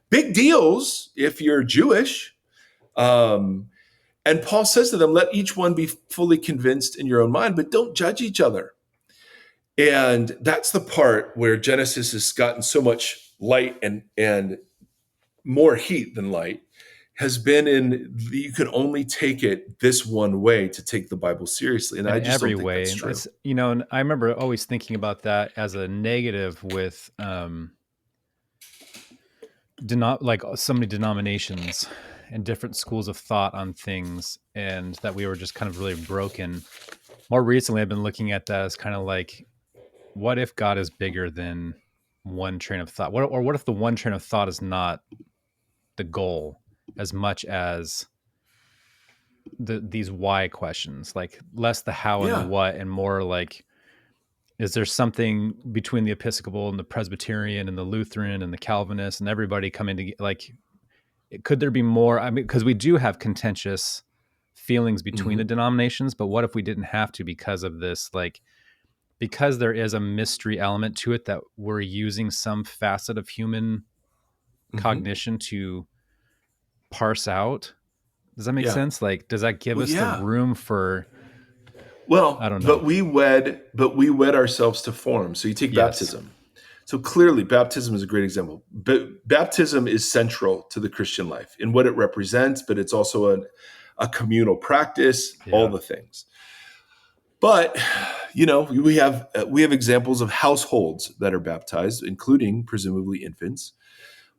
Big deals if you're Jewish. And Paul says to them, let each one be fully convinced in your own mind, but don't judge each other. And that's the part where Genesis has gotten so much light and more heat than light, has been in you can only take it this one way to take the Bible seriously. And I just don't think that's true. You know, and I remember always thinking about that as a negative with like so many denominations and different schools of thought on things, and that we were just kind of really broken. More recently, I've been looking at that as kind of like, what if God is bigger than one train of thought? What if the one train of thought is not the goal as much as these why questions, like less the how and the what, and more like, is there something between the Episcopal and the Presbyterian and the Lutheran and the Calvinist and everybody coming to, like, could there be more? I mean, because we do have contentious feelings between the denominations, but what if we didn't have to, because of this, like, because there is a mystery element to it, that we're using some facet of human cognition to parse out. Does that make sense? Like, does that give us the room for, I don't know. But we wed ourselves to form. So you take baptism. So clearly baptism is a great example. But baptism is central to the Christian life in what it represents, but it's also a communal practice, all the things. But, you know, we have examples of households that are baptized, including presumably infants.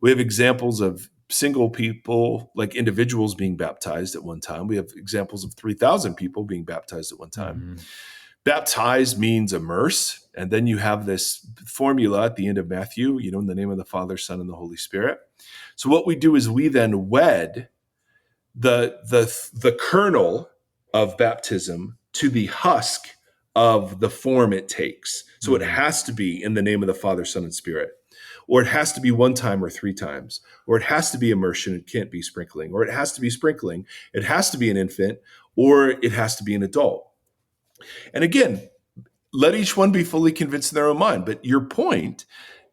We have examples of single people, like individuals, being baptized at one time. We have examples of 3,000 people being baptized at one time. Baptize means immerse. And then you have this formula at the end of Matthew, you know, in the name of the Father, Son, and the Holy Spirit. So what we do is we then wed the kernel of baptism to the husk of the form it takes. So it has to be in the name of the Father, Son, and Spirit. Or it has to be one time or three times. Or it has to be immersion, it can't be sprinkling. Or it has to be sprinkling, it has to be an infant, or it has to be an adult. And again, let each one be fully convinced in their own mind. But your point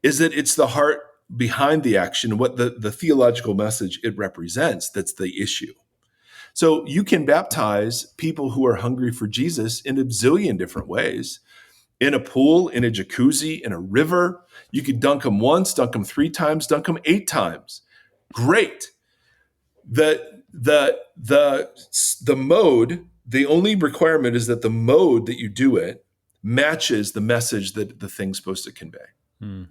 is that it's the heart behind the action, what the theological message it represents, that's the issue. So you can baptize people who are hungry for Jesus in a zillion different ways. In a pool, in a jacuzzi, in a river. You could dunk them once, dunk them 3 times, dunk them 8 times. Great. The mode, the only requirement is that the mode that you do it matches the message that the thing's supposed to convey. You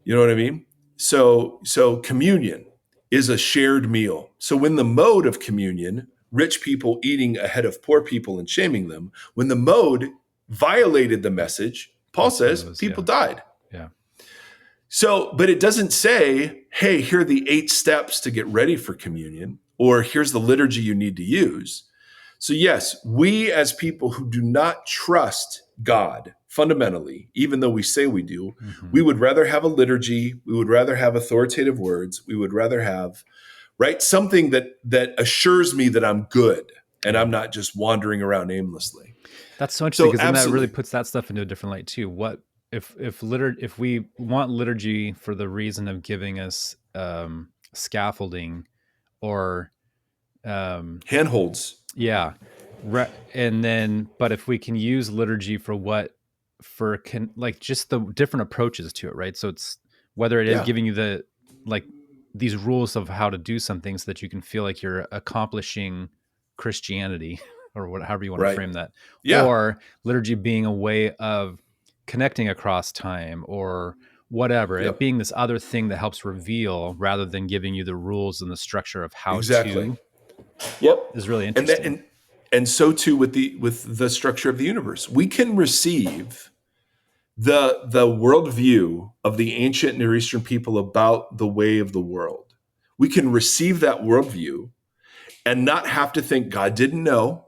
know what I mean? So communion is a shared meal. So when the mode of communion, rich people eating ahead of poor people and shaming them, when the mode violated the message, Paul says people died. Yeah. So, but it doesn't say, hey, here are the 8 steps to get ready for communion, or here's the liturgy you need to use. So yes, we as people who do not trust God fundamentally, even though we say we do, we would rather have a liturgy. We would rather have authoritative words. We would rather have, right, something that assures me that I'm good and I'm not just wandering around aimlessly. That's so interesting, because then that really puts that stuff into a different light too. What if we want liturgy for the reason of giving us scaffolding or handholds? Yeah. And then, but if we can use liturgy like just the different approaches to it, right? So it's whether it is giving you these rules of how to do something so that you can feel like you're accomplishing Christianity or however you want to frame that. Or liturgy being a way of connecting across time or whatever, it being this other thing that helps reveal rather than giving you the rules and the structure of how to. Is really interesting. And so too with the structure of the universe. We can receive the worldview of the ancient Near Eastern people about the way of the world. We can receive that worldview and not have to think God didn't know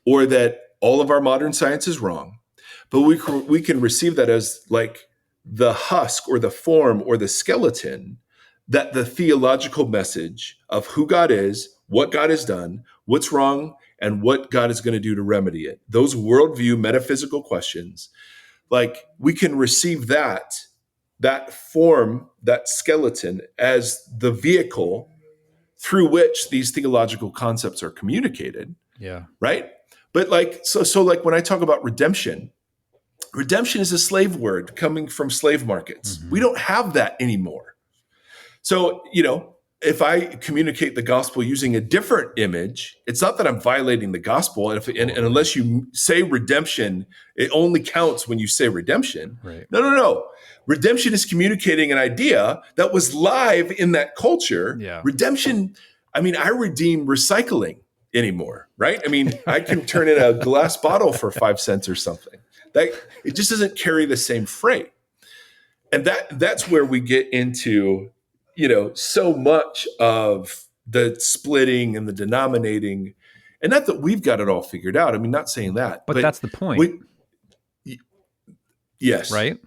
or that all of our modern science is wrong, but we can receive that as like the husk or the form or the skeleton that the theological message of who God is, what God has done, what's wrong, and what God is going to do to remedy it. Those worldview metaphysical questions, like we can receive that form, that skeleton, as the vehicle through which these theological concepts are communicated. Yeah. Right. But like, so like when I talk about redemption is a slave word coming from slave markets. We don't have that anymore. So, if I communicate the gospel using a different image, it's not that I'm violating the gospel. And unless you say redemption, it only counts when you say redemption. Right. No. Redemption is communicating an idea that was live in that culture. Yeah. Redemption, I redeem recycling anymore, right? I can turn in a glass bottle for 5 cents or something. It just doesn't carry the same freight. And that's where we get into so much of the splitting and the denominating, and not that we've got it all figured out. Not saying that, but that's the point. Yes. Right.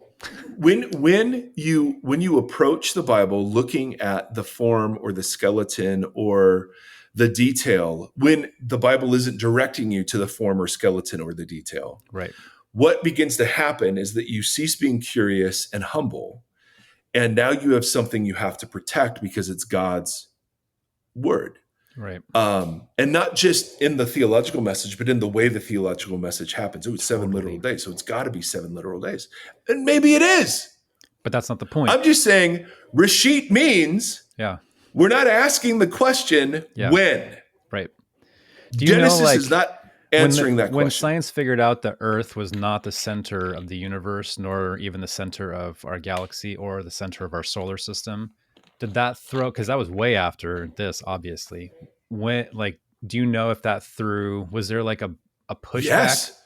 When you approach the Bible looking at the form or the skeleton or the detail, when the Bible isn't directing you to the form or skeleton or the detail, right, what begins to happen is that you cease being curious and humble. And now you have something you have to protect because it's God's word. Right. And not just in the theological message, but in the way the theological message happens. It's 7 literal days. So it's got to be 7 literal days. And maybe it is. But that's not the point. I'm just saying Rashit means we're not asking the question when. Right. Genesis is not answering that question. When science figured out the Earth was not the center of the universe, nor even the center of our galaxy or the center of our solar system, did that throw? Because that was way after this, obviously. When, do you know if that threw? Was there like a pushback? Yes.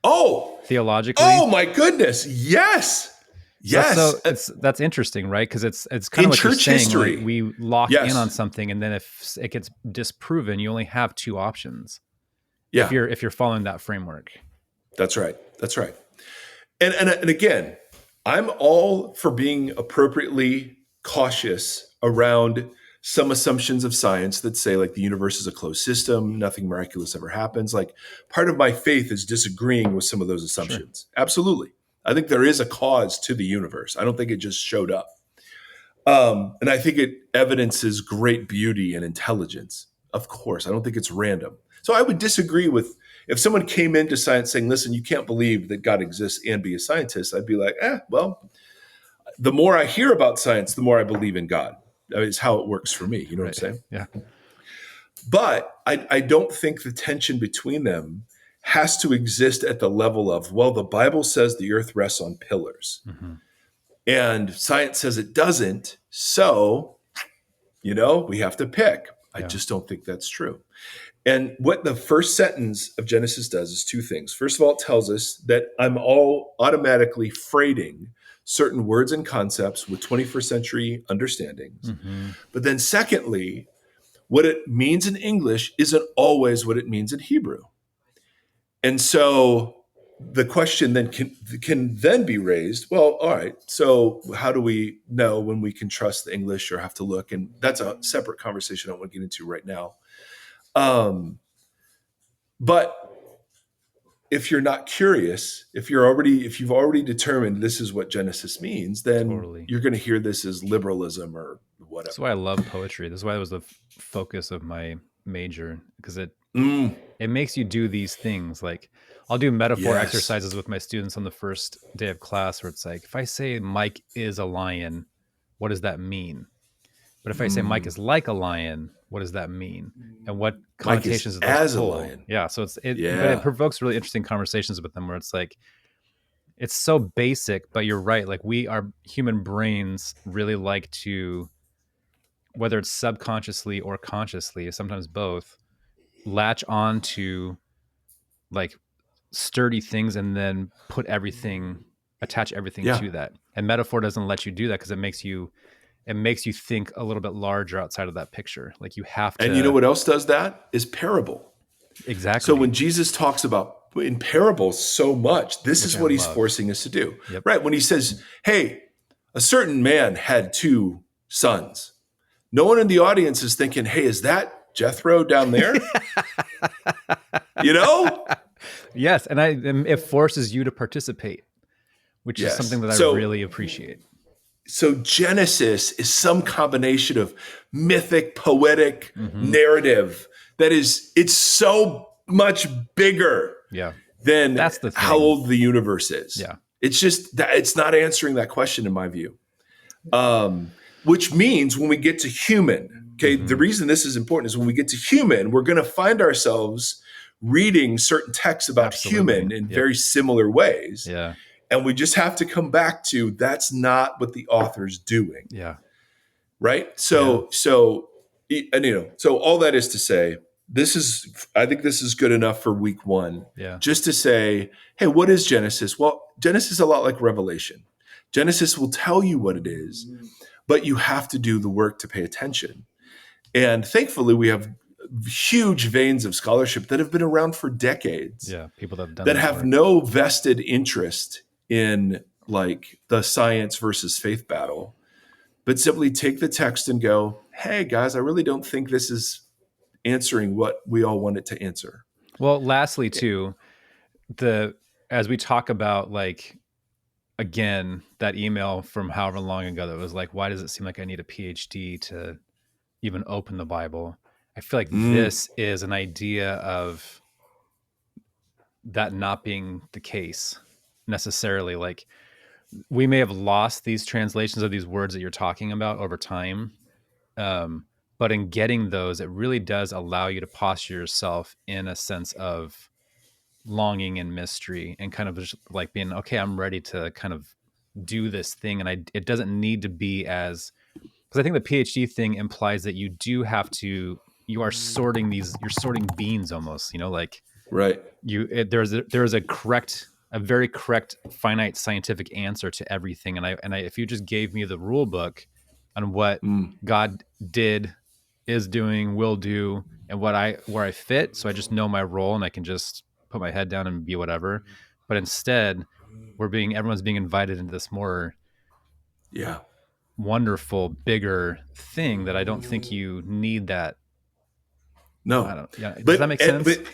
Oh, theologically. Oh my goodness. Yes. Yes. That's interesting, right? Because it's kind of what church you're saying. History. Like, we lock in on something, and then if it gets disproven, you only have 2 options. Yeah. If you're following that framework. That's right. That's right. And again, I'm all for being appropriately cautious around some assumptions of science that say like the universe is a closed system, nothing miraculous ever happens. Like part of my faith is disagreeing with some of those assumptions. Sure. Absolutely. I think there is a cause to the universe. I don't think it just showed up. And I think it evidences great beauty and intelligence. Of course, I don't think it's random. So I would disagree with if someone came into science saying, listen, you can't believe that God exists and be a scientist. I'd be like, well, the more I hear about science, the more I believe in God. That is how it works for me. You know what I'm saying? Yeah. But I don't think the tension between them has to exist at the level of, well, the Bible says the earth rests on pillars. Mm-hmm. And science says it doesn't. So, we have to pick. I just don't think that's true. And what the first sentence of Genesis does is 2 things. First of all, it tells us that I'm all automatically freighting certain words and concepts with 21st century understandings. Mm-hmm. But then secondly, what it means in English isn't always what it means in Hebrew. And so the question then can then be raised, well, all right, so how do we know when we can trust the English or have to look? And that's a separate conversation I don't want to get into right now. But if you're not curious, if you've already determined this is what Genesis means, then you're going to hear this as liberalism or whatever. That's why I love poetry. That's why it was the focus of my major, because it makes you do these things. Like I'll do metaphor exercises with my students on the first day of class where it's like, if I say Mike is a lion, what does that mean? But if I say Mike is like a lion, what does that mean? And what connotations Mike is as a lion? Yeah. So but it provokes really interesting conversations with them where it's like, it's so basic, but you're right. Like our human brains really like to, whether it's subconsciously or consciously, sometimes both, latch on to like sturdy things and then put everything attach everything to that. And metaphor doesn't let you do that because it makes you think a little bit larger outside of that picture. Like you have to. And you know what else does that? Is parable. Exactly. So when Jesus talks about in parables so much, this is what he's forcing us to do. Yep. Right? When he says, hey, a certain man had 2 sons. No one in the audience is thinking, hey, is that Jethro down there? You know? Yes. And it forces you to participate, which is something that I really appreciate. So Genesis is some combination of mythic, poetic narrative that it's so much bigger than how old the universe is. Yeah. It's just that it's not answering that question in my view. Which means when we get to human, okay, the reason this is important is when we get to human, we're going to find ourselves reading certain texts about human in very similar ways. Yeah. And we just have to come back to that's not what the author's doing. Yeah. Right. So all that is to say, I think this is good enough for week 1. Yeah. Just to say, hey, what is Genesis? Well, Genesis is a lot like Revelation. Genesis will tell you what it is, but you have to do the work to pay attention. And thankfully, we have huge veins of scholarship that have been around for decades. Yeah. People that have done that have no vested interest in like the science versus faith battle, but simply take the text and go, hey guys, I really don't think this is answering what we all want it to answer. Well, lastly too, as we talk about like, again, that email from however long ago that was like, why does it seem like I need a PhD to even open the Bible? I feel like this is an idea of that not being the case necessarily. Like we may have lost these translations of these words that you're talking about over time. But in getting those, it really does allow you to posture yourself in a sense of longing and mystery and kind of just like being, okay, I'm ready to kind of do this thing. And it doesn't need to be because I think the PhD thing implies that you do have to, you're sorting beans almost, like right. There's a very correct, finite scientific answer to everything. And I, if you just gave me the rule book on what God is doing, will do, and where I fit, so I just know my role and I can just put my head down and be whatever. But instead, everyone's being invited into this more wonderful, bigger thing that I don't think you need that. No. Does that make sense? But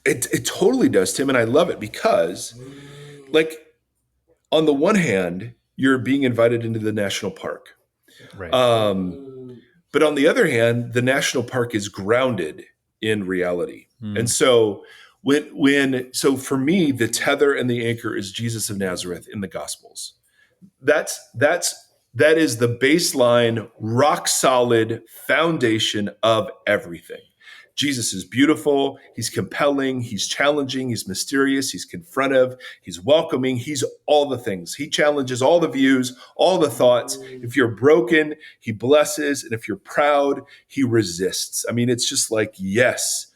it totally does, Tim, and I love it because, like, on the one hand, you're being invited into the national park. Right. But on the other hand, the national park is grounded in reality. And so so for me, the tether and the anchor is Jesus of Nazareth in the Gospels. That is the baseline, rock solid foundation of everything. Jesus is beautiful. He's compelling. He's challenging. He's mysterious. He's confrontive. He's welcoming. He's all the things. He challenges all the views, all the thoughts. If you're broken, he blesses. And if you're proud, he resists. I mean, it's just like, yes.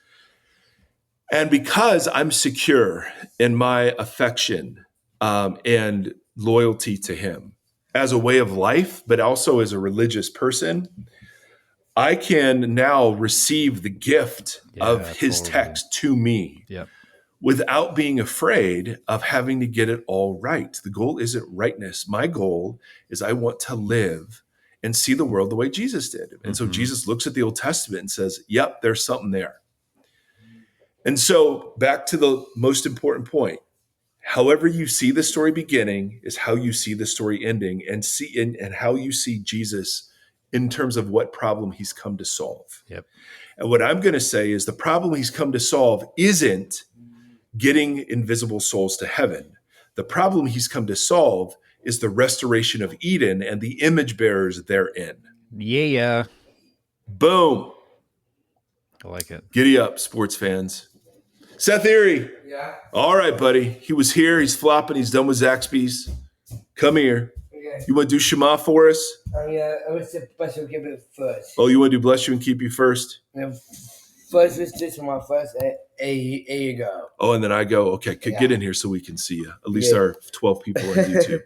And because I'm secure in my affection and loyalty to him as a way of life, but also as a religious person, I can now receive the gift of his text to me without being afraid of having to get it all right. The goal isn't rightness. My goal is I want to live and see the world the way Jesus did. And so Jesus looks at the Old Testament and says, yep, there's something there. And so back to the most important point, however you see the story beginning is how you see the story ending and how you see Jesus in terms of what problem he's come to solve. Yep. And what I'm going to say is the problem he's come to solve isn't getting invisible souls to heaven. The problem he's come to solve is the restoration of Eden and the image bearers therein. Yeah. Boom. I like it. Giddy up, sports fans. Seth Erie. Yeah. All right, buddy. He was here. He's flopping. He's done with Zaxby's. Come here. Okay. You want to do Shema for us? I was supposed to give it first. Oh, you want to do bless you and keep you first? Yeah. first was this my first a go. Oh, and then I go, okay, get in here so we can see you. At least our 12 people on YouTube.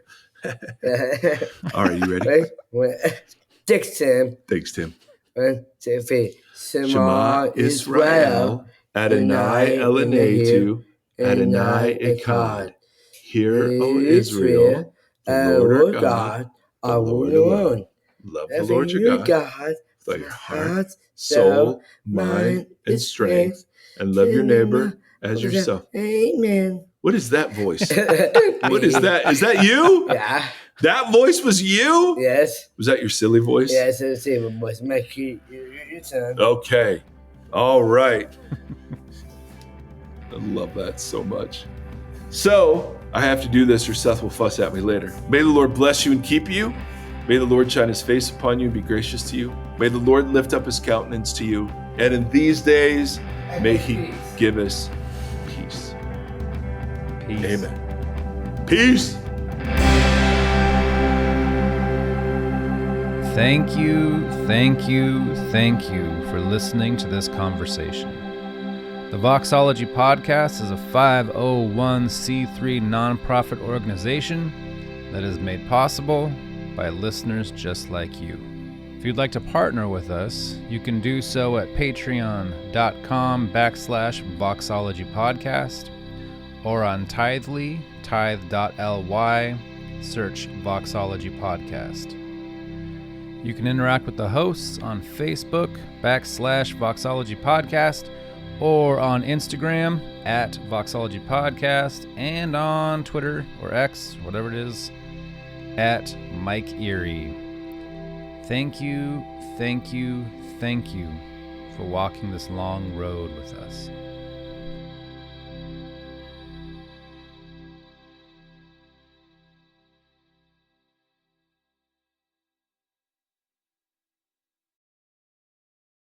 All right, you ready? Thanks, Tim. Thanks, Tim. 1, 2, 3. Shema Israel, Adonai Eloheinu, Adonai Echad. Hear, O Israel, the Lord our God, the Lord alone. Love the Lord your God with all your heart, soul, mind, and strength, and love your neighbor as yourself. Amen. What is that voice? What is that? Is that you? Yeah. That voice was you? Yes. Was that your silly voice? Yes, it's a silly voice. Make your turn. Okay. All right. I love that so much. So I have to do this or Seth will fuss at me later. May the Lord bless you and keep you. May the Lord shine his face upon you and be gracious to you. May the Lord lift up his countenance to you. And in these days, may he give us peace. Peace. Amen. Peace. Thank you for listening to this conversation. The Voxology Podcast is a 501c3 nonprofit organization that is made possible by listeners just like you. If you'd like to partner with us, you can do so at patreon.com/Voxology Podcast or on Tithely, tithe.ly, search Voxology Podcast. You can interact with the hosts on Facebook /Voxology Podcast or on Instagram at Voxology Podcast and on Twitter or X, whatever it is, at Mike Erie. Thank you for walking this long road with us.